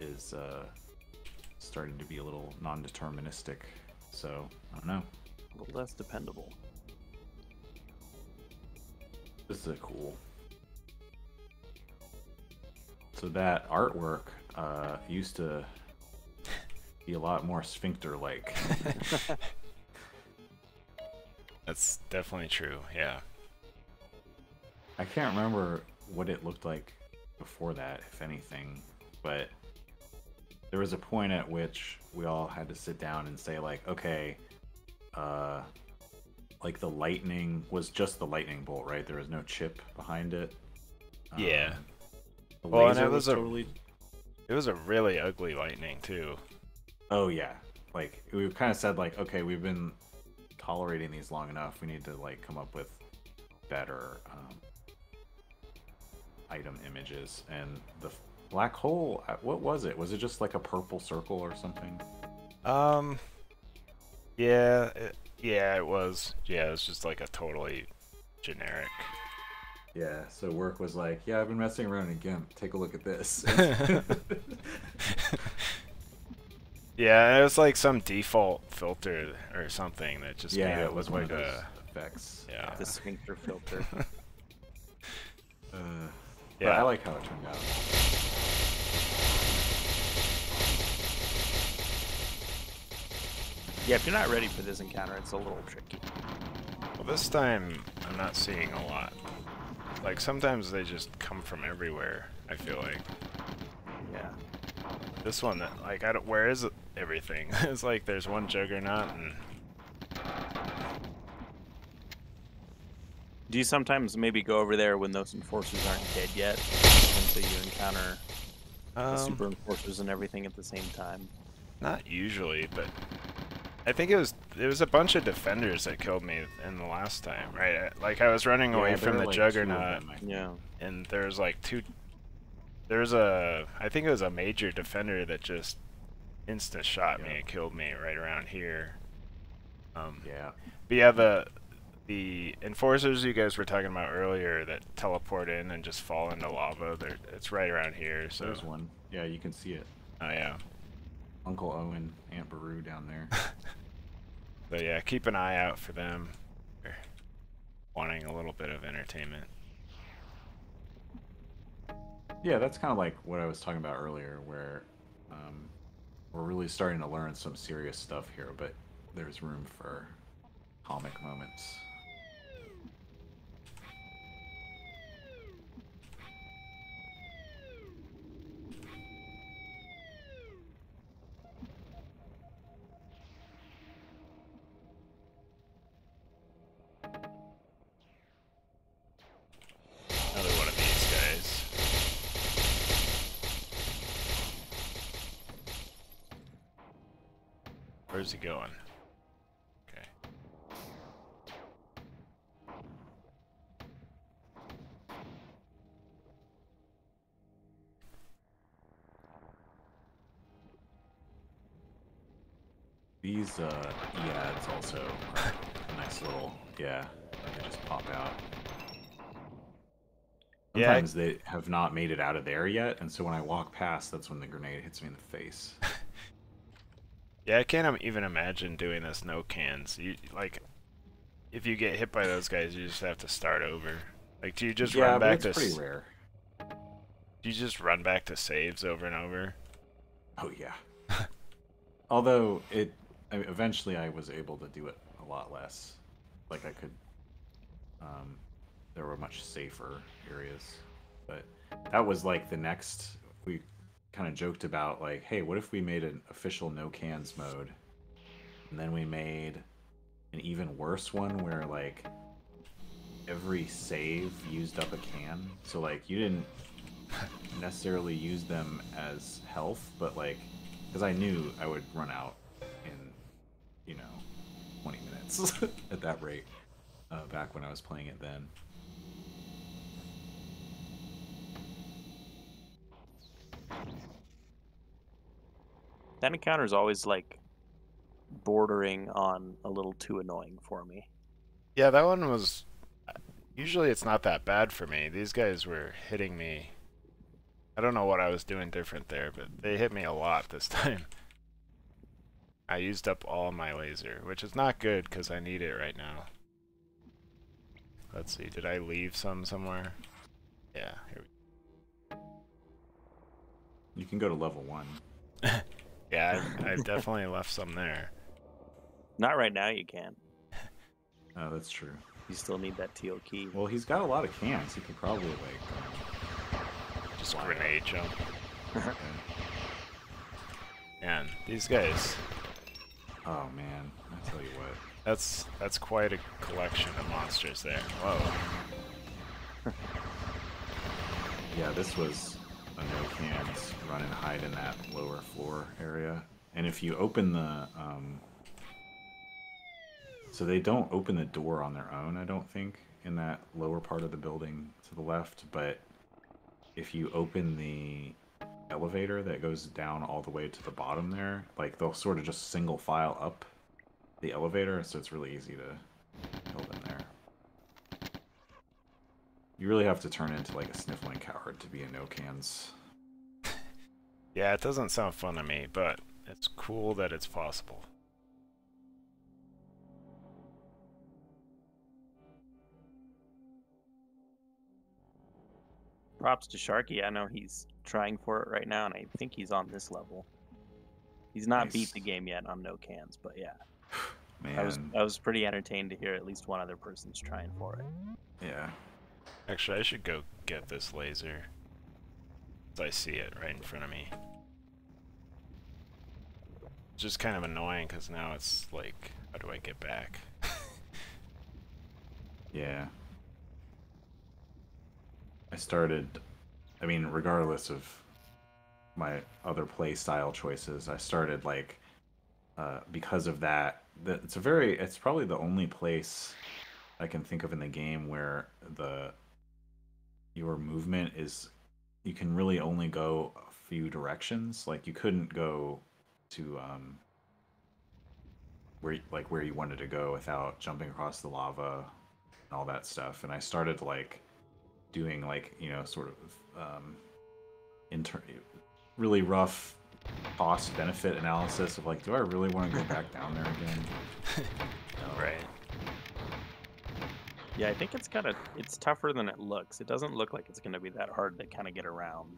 is starting to be a little non-deterministic. So I don't know.
A little less dependable.
This is cool. So that artwork used to be a lot more sphincter-like.
That's definitely true, yeah.
I can't remember what it looked like before that, if anything, but there was a point at which we all had to sit down and say, like, okay, like the lightning was just the lightning bolt, right? There was no chip behind it.
Yeah.
The
Well, and
laser
it was a
totally...
It was a really ugly lightning too.
Oh yeah, like we kind of said, like, okay, we've been tolerating these long enough. We need to like come up with better item images. And the black hole, what was it? Was it just like a purple circle or something?
Yeah, it was. Yeah, it was just like a totally generic.
Yeah. So work was like, yeah, I've been messing around again. Take a look at this.
Yeah, it was like some default filter or something that just made it
was
look
one
like
of those
a...
effects.
Yeah.
The sphincter filter.
But
Yeah.
I like how it turned out.
Yeah, if you're not ready for this encounter, it's a little tricky.
Well, this time I'm not seeing a lot. Like sometimes they just come from everywhere, I feel like.
Yeah.
This one, that like, I don't... Where is everything? It's like there's one juggernaut and...
Do you sometimes maybe go over there when those enforcers aren't dead yet, and so you encounter the super enforcers and everything at the same time?
Not usually, but I think it was a bunch of defenders that killed me in the last time, right? Like I was running away
there
from
were,
the
like, 2 of
juggernaut,
them, I think.
Yeah.
and there's like two. I think it was a major defender that just instant shot me
Yeah.
and killed me right around here.
Yeah.
But yeah, the enforcers you guys were talking about earlier that teleport in and just fall into lava, it's right around here. So
There's one. Yeah, you can see it.
oh yeah.
Uncle Owen, Aunt Beru down there.
But yeah, keep an eye out for them. They're wanting a little bit of entertainment.
Yeah, that's kind of like what I was talking about earlier, where we're really starting to learn some serious stuff here, but there's room for comic moments.
Another one of these guys. Where's he going? Okay.
These EADs also are a nice little, yeah, they just pop out.
Yeah,
Sometimes they have not made it out of there yet, and so when I walk past, that's when the grenade hits me in the face.
yeah, I can't even imagine doing this no cans. You like, if you get hit by those guys, you just have to start over. Like, do you just
Yeah,
run
but
back
it's
to?
pretty rare.
Do you just run back to saves over and over?
Oh yeah. Although eventually I was able to do it a lot less. Like I could, there were much safer areas. But that was like the next. We kind of joked about like, hey, what if we made an official no cans mode, and then we made an even worse one where like every save used up a can. So like you didn't necessarily use them as health, but like because I knew I would run out in 20 minutes at that rate back when I was playing it then.
That encounter is always like bordering on a little too annoying for me.
Yeah, that one was. Usually it's not that bad for me. These guys were hitting me. I don't know what I was doing different there, but they hit me a lot this time. I used up all my laser, which is not good because I need it right now. Let's see, did I leave some somewhere? Yeah, here
You can go to level 1.
we Yeah, I've definitely left some there.
Not right now, you can.
Oh, that's true.
You still need that teal key.
Well, he's got a lot of cans. He could probably like
Just
fly
grenade
up.
jump.
Okay.
Man, these guys,
Oh man, I tell you what.
that's quite a collection of monsters there. Whoa.
Yeah, this was a no cans run and hide in that lower floor area. And if you open the so they don't open the door on their own, I don't think, in that lower part of the building to the left, but if you open the elevator that goes down all the way to the bottom there, like they'll sort of just single file up the elevator, so it's really easy to kill them there. You really have to turn into like a sniffling coward to be a no cans.
Yeah, it doesn't sound fun to me, but it's cool that it's possible.
Props to Sharky. I know he's trying for it right now, and I think he's on this level. He's not beat
Nice.
the game yet on no cans, but yeah.
Man,
I was pretty entertained to hear at least one other person's trying for it.
yeah.
Actually, I should go get this laser. As I see it right in front of me. It's just kind of annoying because now it's like, how do I get back?
Yeah. I mean, regardless of my other play style choices, I started like, because of that, it's probably the only place I can think of in the game where your movement is, you can really only go a few directions. Like you couldn't go to, where you wanted to go without jumping across the lava and all that stuff. And I started like doing like sort of really rough cost benefit analysis of like, do I really want to go back down there again? No.
Right.
Yeah, I think it's tougher than it looks. It doesn't look like it's going to be that hard to kind of get around,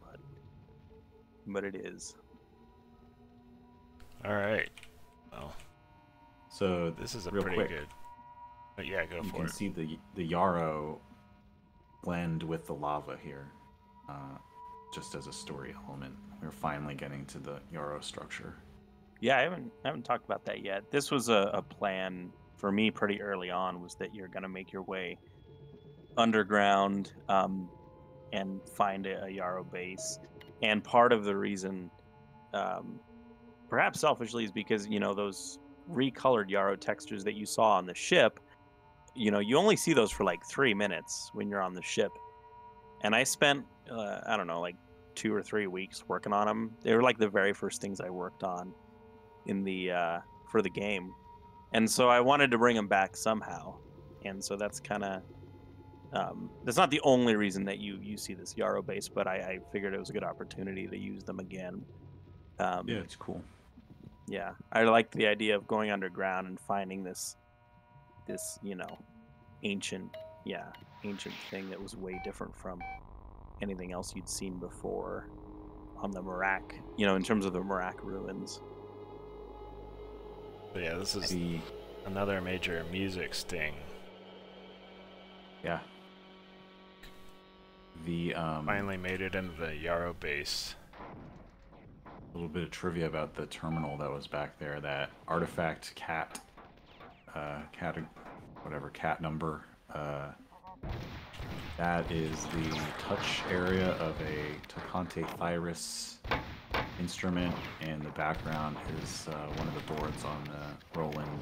but it is.
All right. Well,
So
this is a
real
pretty
quick,
good. But yeah, go
you
for
can
it.
see the yarrow blend with the lava here, just as a story element. We're finally getting to the yarrow structure.
Yeah, I haven't talked about that yet. This was a plan for me pretty early on, was that you're gonna make your way underground, and find a Yarrow base. And part of the reason, um, perhaps selfishly, is because those recolored Yarrow textures that you saw on the ship. You only see those for like 3 minutes when you're on the ship. And I spent, I don't know, like 2 or 3 weeks working on them. They were like the very first things I worked on in the for the game, and so I wanted to bring them back somehow. And so that's kind of, that's not the only reason that you see this Yarrow base, but I figured it was a good opportunity to use them again.
Yeah,
Um,
it's cool.
yeah, I liked the idea of going underground and finding this ancient, yeah, ancient thing that was way different from anything else you'd seen before on the Marak, in terms of the Marak ruins.
But yeah, this is
The
another major music sting.
yeah. The
Finally made it into the Yarrow base.
a little bit of trivia about the terminal that was back there. That artifact cat, cat, whatever cat number. That is the touch area of a Tocante Thyrus instrument, and the background is one of the boards on the Roland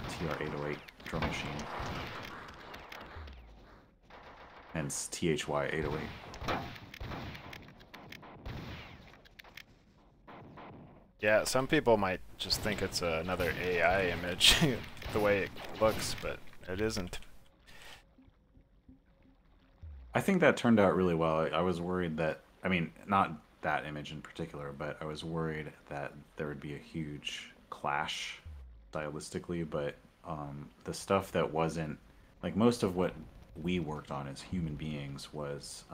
TR-808 drum machine. Hence THY 808.
Yeah, some people might just think it's another AI image, the way it looks, but it isn't.
I think that turned out really well. I was worried that, I mean, not that image in particular, but I was worried that there would be a huge clash stylistically. But the stuff that wasn't, like most of what we worked on as human beings was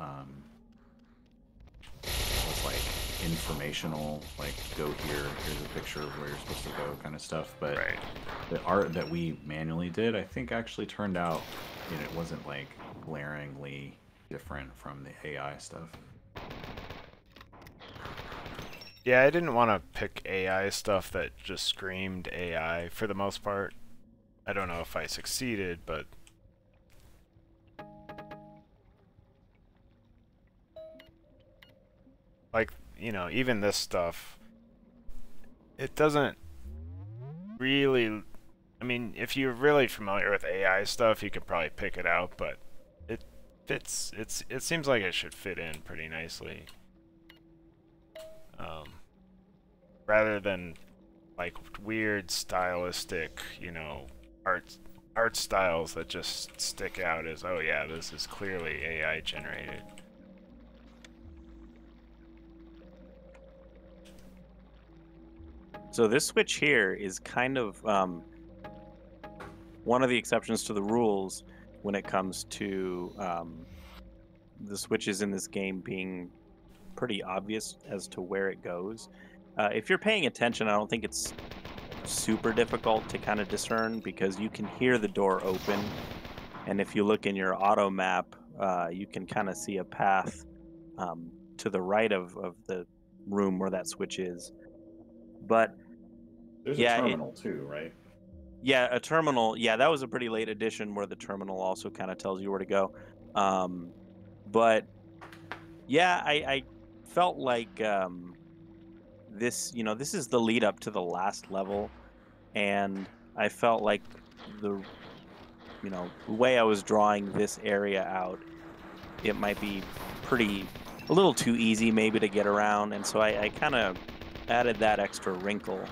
like informational, like go here, here's a picture of where you're supposed to go kind of stuff. But
Right.
the art that we manually did, I think actually turned out, it wasn't like glaringly different from the AI stuff.
Yeah, I didn't want to pick AI stuff that just screamed AI for the most part. I don't know if I succeeded, but like, even this stuff, it doesn't really, I mean, if you're really familiar with AI stuff, you could probably pick it out, but it fits, it seems like it should fit in pretty nicely. Rather than like weird stylistic, art styles that just stick out as, oh yeah, this is clearly AI generated.
So this switch here is kind of, one of the exceptions to the rules when it comes to, the switches in this game being pretty obvious as to where it goes. If you're paying attention, I don't think it's super difficult to kind of discern, because you can hear the door open, and if you look in your auto map, you can kind of see a path, to the right of the room where that switch is. But
There's a
yeah,
terminal too, right?
yeah, a terminal. Yeah, that was a pretty late addition where the terminal also kind of tells you where to go. But yeah, I felt like, this is the lead up to the last level, and I felt like the the way I was drawing this area out, it might be a little too easy maybe to get around, and so I kind of added that extra wrinkle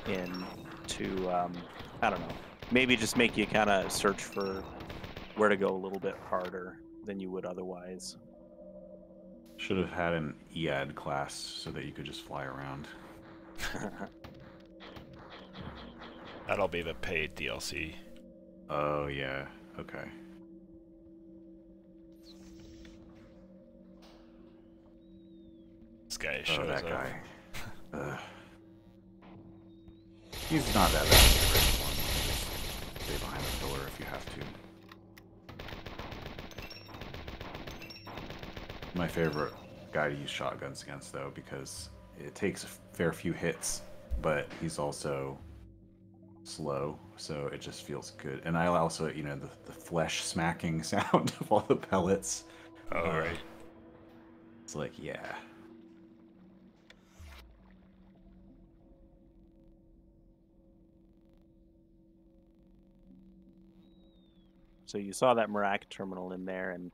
in to, I don't know, maybe just make you kind of search for where to go a little bit harder than you would otherwise.
Should have had an EAD class so that you could just fly around.
That'll be the paid DLC.
Oh yeah, okay.
This guy
Oh,
shows
that
up.
guy. Ugh. He's not that bad of a first one. Just stay behind the pillar if you have to. My favorite guy to use shotguns against, though, because it takes a fair few hits, but he's also slow, so it just feels good. And I also, you know, the flesh smacking sound of all the pellets.
Oh, right.
It's like, yeah.
So you saw that Merak terminal in there, and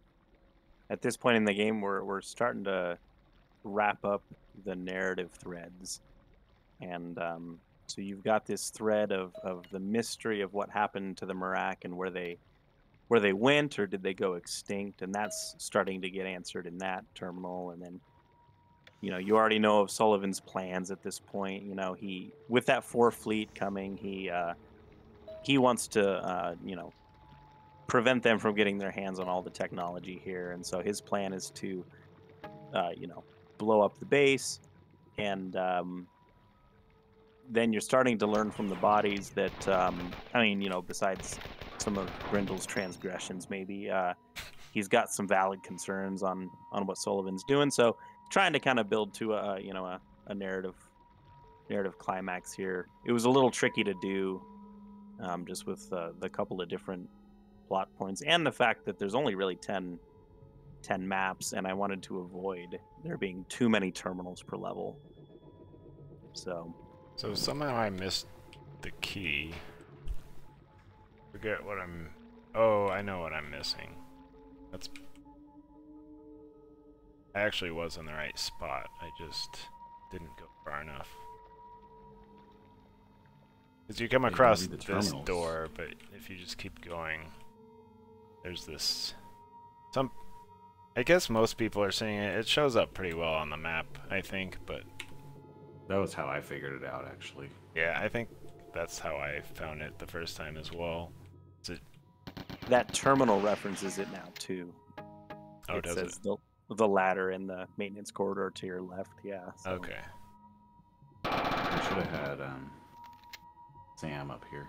at this point in the game, we're starting to wrap up the narrative threads, and so you've got this thread of the mystery of what happened to the Merak and where they went, or did they go extinct, and that's starting to get answered in that terminal. And then, you know, you already know of Sullivan's plans at this point. You know, he, with that 4 fleet coming, he wants to you know, prevent them from getting their hands on all the technology here, and so his plan is to you know, blow up the base. And then you're starting to learn from the bodies that I mean, you know, besides some of Grindel's transgressions, maybe he's got some valid concerns on what Sullivan's doing. So trying to kind of build to a, you know, a narrative climax here. It was a little tricky to do, just with the couple of different plot points and the fact that there's only really 10 maps, and I wanted to avoid there being too many terminals per level. So
somehow I missed the key. Forget what I'm... Oh, I know what I'm missing. That's... I actually was in the right spot. I just didn't go far enough. Because you come across this door, but if you just keep going, there's this... I guess most people are seeing it. It shows up pretty well on the map, I think, but...
That was how I figured it out, actually.
Yeah, I think that's how I found it the first time as well.
That terminal references it now, too.
Oh,
it
does
says
it?
The ladder in the maintenance corridor to your left, yeah. So.
Okay.
I should have had Sam up here.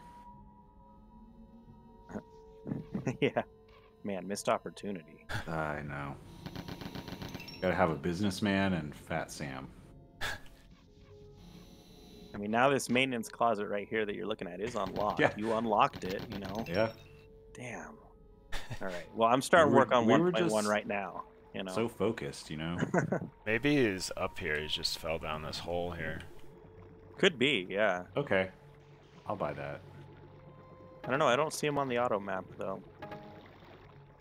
Yeah. Man, missed opportunity.
I know. Gotta have a businessman and Fat Sam.
I mean, now this maintenance closet right here that you're looking at is unlocked.
Yeah.
You unlocked it, you know?
Yeah.
Damn. All right. Well, I'm starting work on 1.1 right now, you know?
So focused, you know?
Maybe he's up here. He just fell down this hole here.
Could be, yeah.
Okay. I'll buy that.
I don't know. I don't see him on the auto map, though.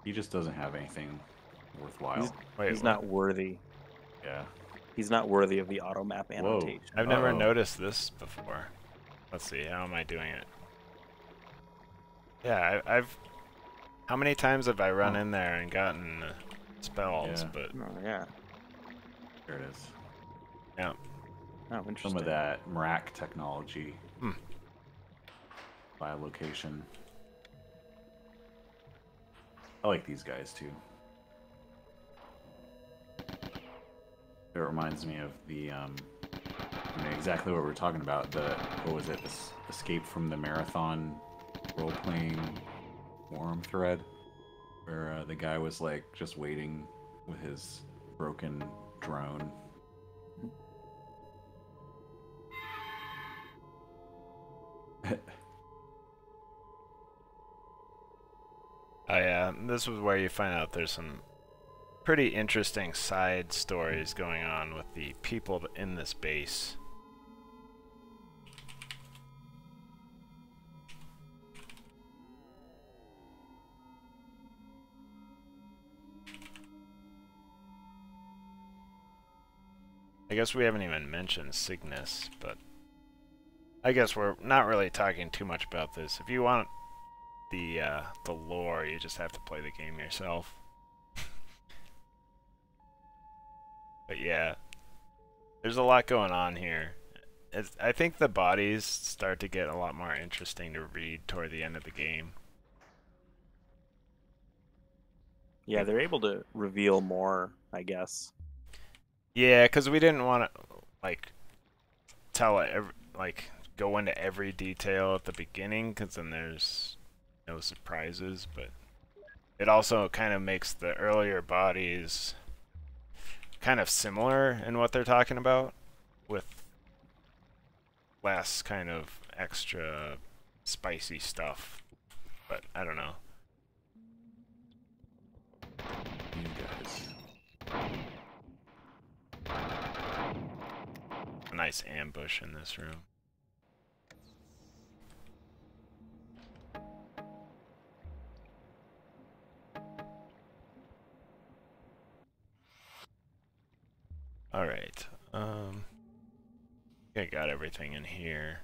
He just doesn't have anything worthwhile.
He's not worthy.
Yeah.
He's not worthy of the auto map annotation.
I've never noticed this before. Let's see, how am I doing it? Yeah, I've... How many times have I run in there and gotten spells, but...
Oh, yeah.
There it is.
Yeah.
Oh, interesting.
Some of that Merak technology. By location. I like these guys, too. It reminds me of the, I mean, exactly what we were talking about. The, what was it? Escape from the Marathon role-playing forum thread, where the guy was like just waiting with his broken drone.
Oh yeah, this was where you find out there's some pretty interesting side stories going on with the people in this base. I guess we haven't even mentioned Cygnus, but I guess we're not really talking too much about this. If you want the lore, you just have to play the game yourself. But yeah, there's a lot going on here. I think the bodies start to get a lot more interesting to read toward the end of the game.
Yeah, they're able to reveal more, I guess.
Yeah, because we didn't want to, like, tell it, like, go into every detail at the beginning, because then there's no surprises, but it also kind of makes the earlier bodies kind of similar in what they're talking about, with less kind of extra spicy stuff. But I don't know.
You guys.
A nice ambush in this room. All right. I got everything in here.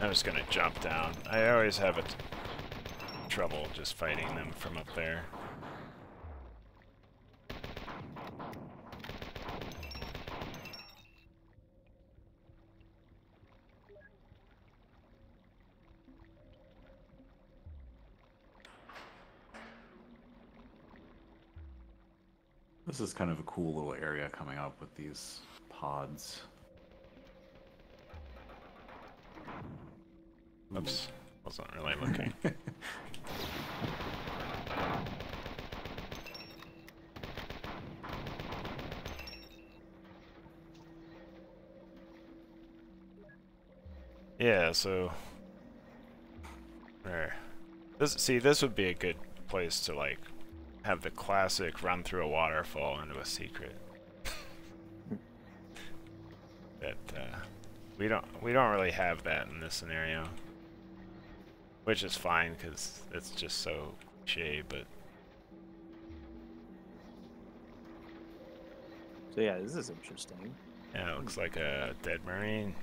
I'm just gonna jump down. I always have trouble just fighting them from up there.
This is kind of a cool little area coming up with these pods.
Oops, wasn't really looking. Yeah, so there. This would be a good place to like have the classic run through a waterfall into a secret. That we don't really have that in this scenario, which is fine because it's just so cliche. But
So yeah, this is interesting.
yeah, it looks like a dead marine.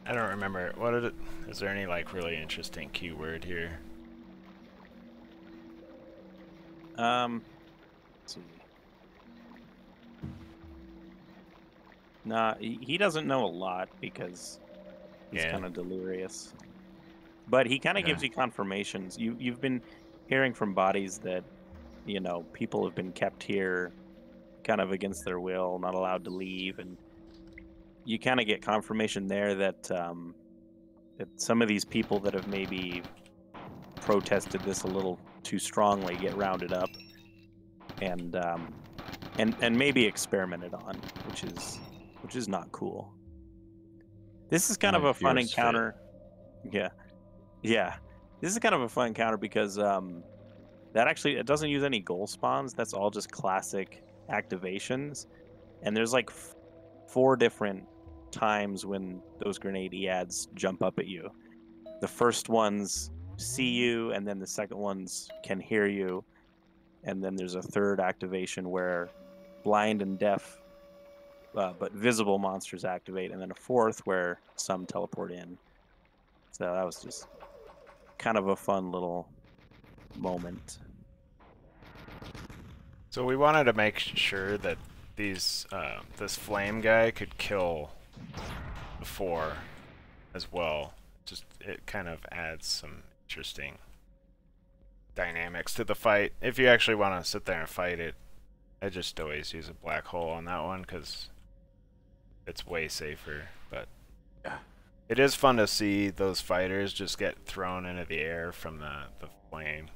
I don't remember. What did it? Is there any like really interesting keyword here?
Let's see. Nah, he doesn't know a lot because he's
Yeah.
kind of delirious. But he kind of
Okay.
gives you confirmations. You've been hearing from bodies that, you know, people have been kept here kind of against their will, not allowed to leave, and you kind of get confirmation there that that some of these people that have maybe protested this a little too strongly get rounded up and maybe experimented on, which is not cool. This is kind of
My
a fun
fears fit.
encounter. Yeah. This is kind of a fun encounter because that actually it doesn't use any goal spawns. That's all just classic activations, and there's like 4 different times when those grenade eads jump up at you. The first ones see you, and then the second ones can hear you, and then there's a third activation where blind and deaf but visible monsters activate, and then a fourth where some teleport in. So that was just kind of a fun little moment.
So we wanted to make sure that these this flame guy could kill the 4 as well. Just it kind of adds some interesting dynamics to the fight. If you actually want to sit there and fight it, I just always use a black hole on that one because it's way safer. But
Yeah.
it is fun to see those fighters just get thrown into the air from the flame.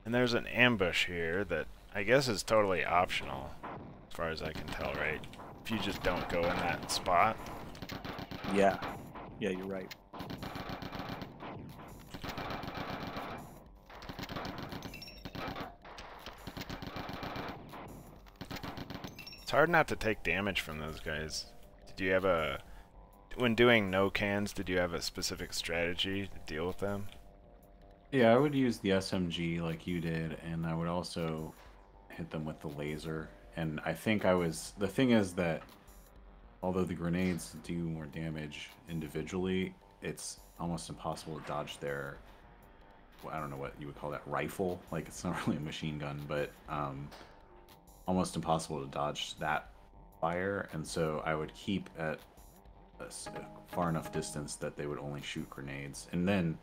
And there's an ambush here that I guess is totally optional, as far as I can tell, right? If you just don't go in that spot.
Yeah, you're right.
It's hard not to take damage from those guys. Did you have a when doing no cans, did you have a specific strategy to deal with them?
Yeah, I would use the SMG like you did, and I would also hit them with the laser. And I think the thing is that although the grenades do more damage individually, it's almost impossible to dodge their, well, I don't know what you would call that, rifle. Like, it's not really a machine gun, but almost impossible to dodge that fire. And so I would keep at a far enough distance that they would only shoot grenades. And then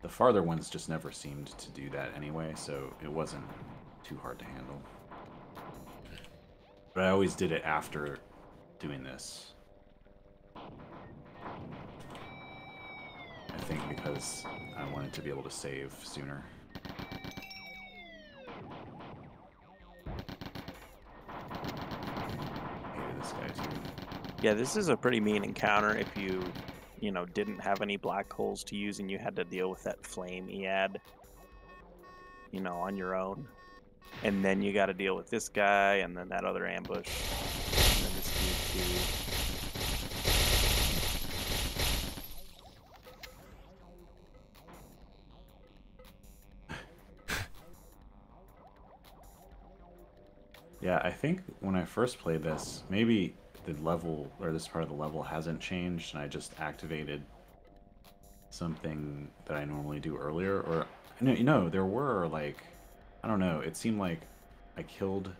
the farther ones just never seemed to do that anyway, so it wasn't too hard to handle. But I always did it after doing this. I think because I wanted to be able to save sooner. Hated this guy too.
Yeah, this is a pretty mean encounter if you didn't have any black holes to use and you had to deal with that flame EAD, on your own. And then you got to deal with this guy and then that other ambush. And then this dude too.
Yeah, I think when I first played this, maybe the level, or this part of the level hasn't changed, and I just activated something that I normally do earlier, or, no, there were, like, I don't know, it seemed like I killed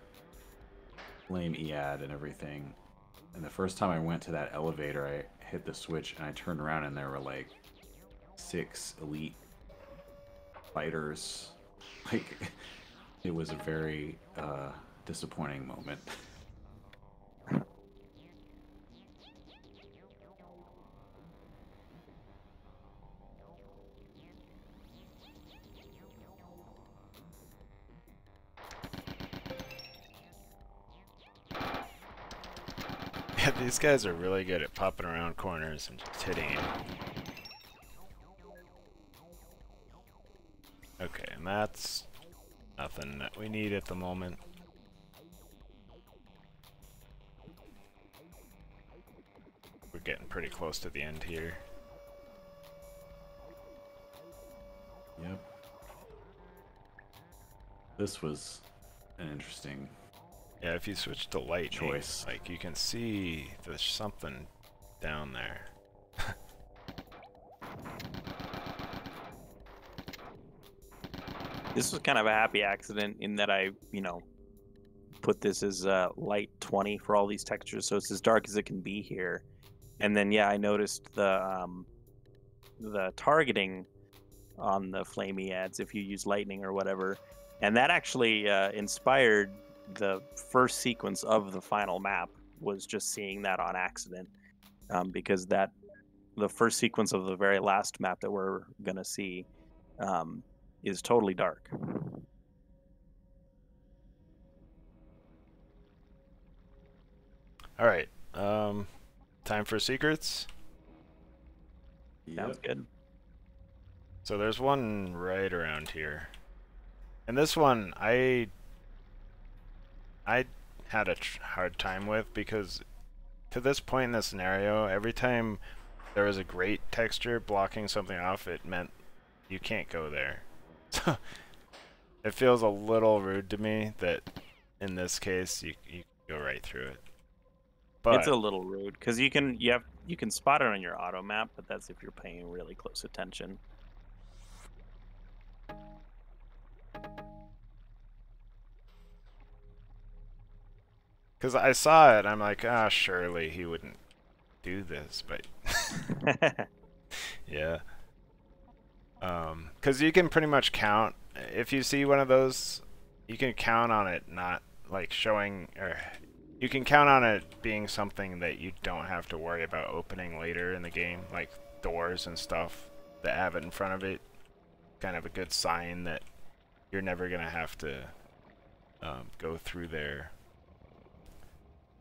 Flame EAD and everything, and the first time I went to that elevator, I hit the switch, and I turned around, and there were, like, 6 elite fighters. Like, it was a very, disappointing moment.
Yeah, these guys are really good at popping around corners and just hitting you. Okay, and that's nothing that we need at the moment. We're getting pretty close to the end here.
Yep. This was an interesting
Yeah, if you switch to lightning,
choice.
like you can see there's something down there.
This was kind of a happy accident in that I, put this as light 20 for all these textures, so it's as dark as it can be here. And then I noticed the targeting on the flamey ads if you use lightning or whatever, and that actually inspired the first sequence of the final map. Was just seeing that on accident, because the first sequence of the very last map that we're gonna see is totally dark.
All right, time for secrets.
Sounds good.
So there's one right around here, and this one I had a hard time with, because to this point in the scenario, every time there was a great texture blocking something off, it meant you can't go there. So it feels a little rude to me that in this case you go right through it. But
It's a little rude because you can spot it on your auto map, but that's if you're paying really close attention.
because I saw it, I'm like, ah, surely he wouldn't do this, but yeah. Because you can pretty much count, if you see one of those, you can count on it not like showing, or you can count on it being something that you don't have to worry about opening later in the game, like doors and stuff that have it in front of it. Kind of a good sign that you're never gonna have to go through there.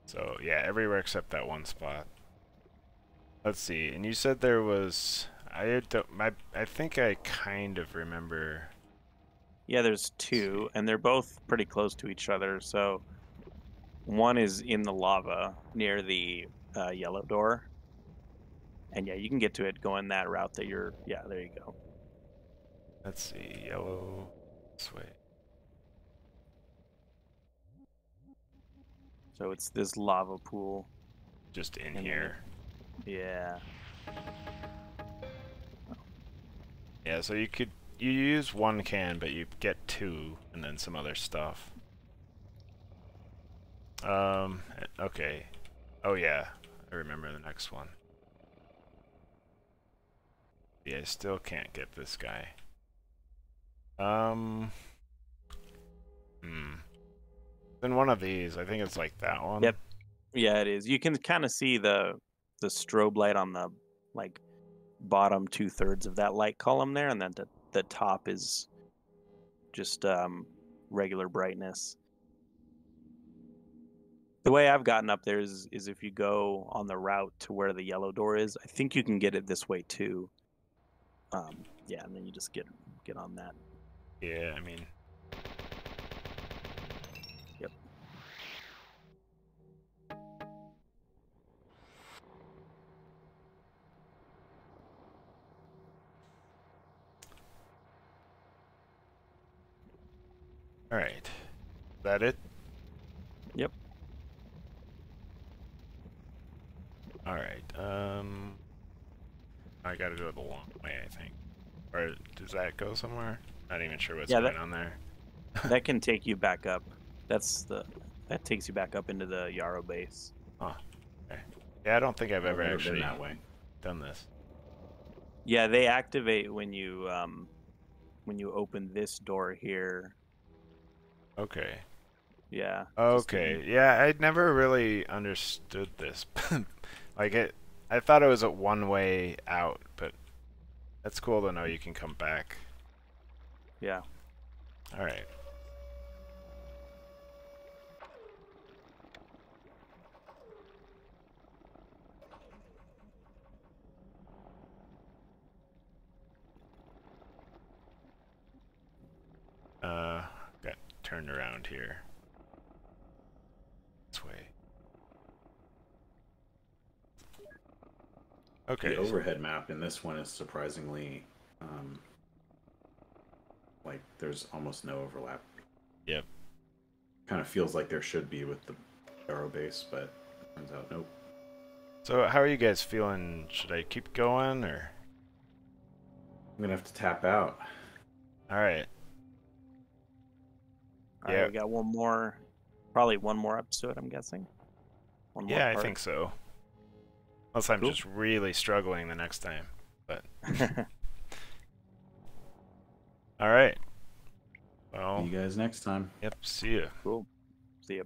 So yeah, everywhere except that one spot. Let's see. And you said there was, I think I kind of remember.
Yeah, there's two, and they're both pretty close to each other. So one is in the lava near the yellow door, And yeah, you can get to it going that route that you're. Yeah, there you go.
Let's see, yellow this way.
So it's this lava pool.
Just in
And then
here.
Yeah.
Yeah, so you use one can, but you get two, and then some other stuff. Okay. Oh yeah, I remember the next one. Yeah, I still can't get this guy. Then one of these, I think it's like that one.
Yep. Yeah, it is. You can kind of see the strobe light on the like bottom 2/3 of that light column there, and then the top is just regular brightness. The way I've gotten up there is if you go on the route to where the yellow door is, I think you can get it this way too. Yeah, and then you just get on that.
Yeah, I mean.
Yep.
All right. Is that it?
Yep.
All right. I gotta go the long way, I think. Or does that go somewhere? Not even sure what's going on there.
That can take you back up. That takes you back up into the Yarrow base.
Oh, okay. Yeah, I don't think I've ever
never
actually
been that way.
done this.
Yeah, they activate when you open this door here.
Okay.
Yeah.
Okay. Yeah, I'd never really understood this. Like I thought it was a one way out, but that's cool to know you can come back.
Yeah.
All right. Got turned around here. This way. Okay.
The overhead map in this one is surprisingly, like there's almost no overlap.
Yep.
Kind of feels like there should be with the Arrow base, but turns out nope.
So how are you guys feeling? Should I keep going or?
I'm gonna have to tap out.
All right.
All right, we got probably one more episode, I'm guessing. One more
Yeah,
part.
I think so. Unless I'm just really struggling the next time, but. All right. Well.
See you guys next time.
Yep. See ya.
Cool. See ya.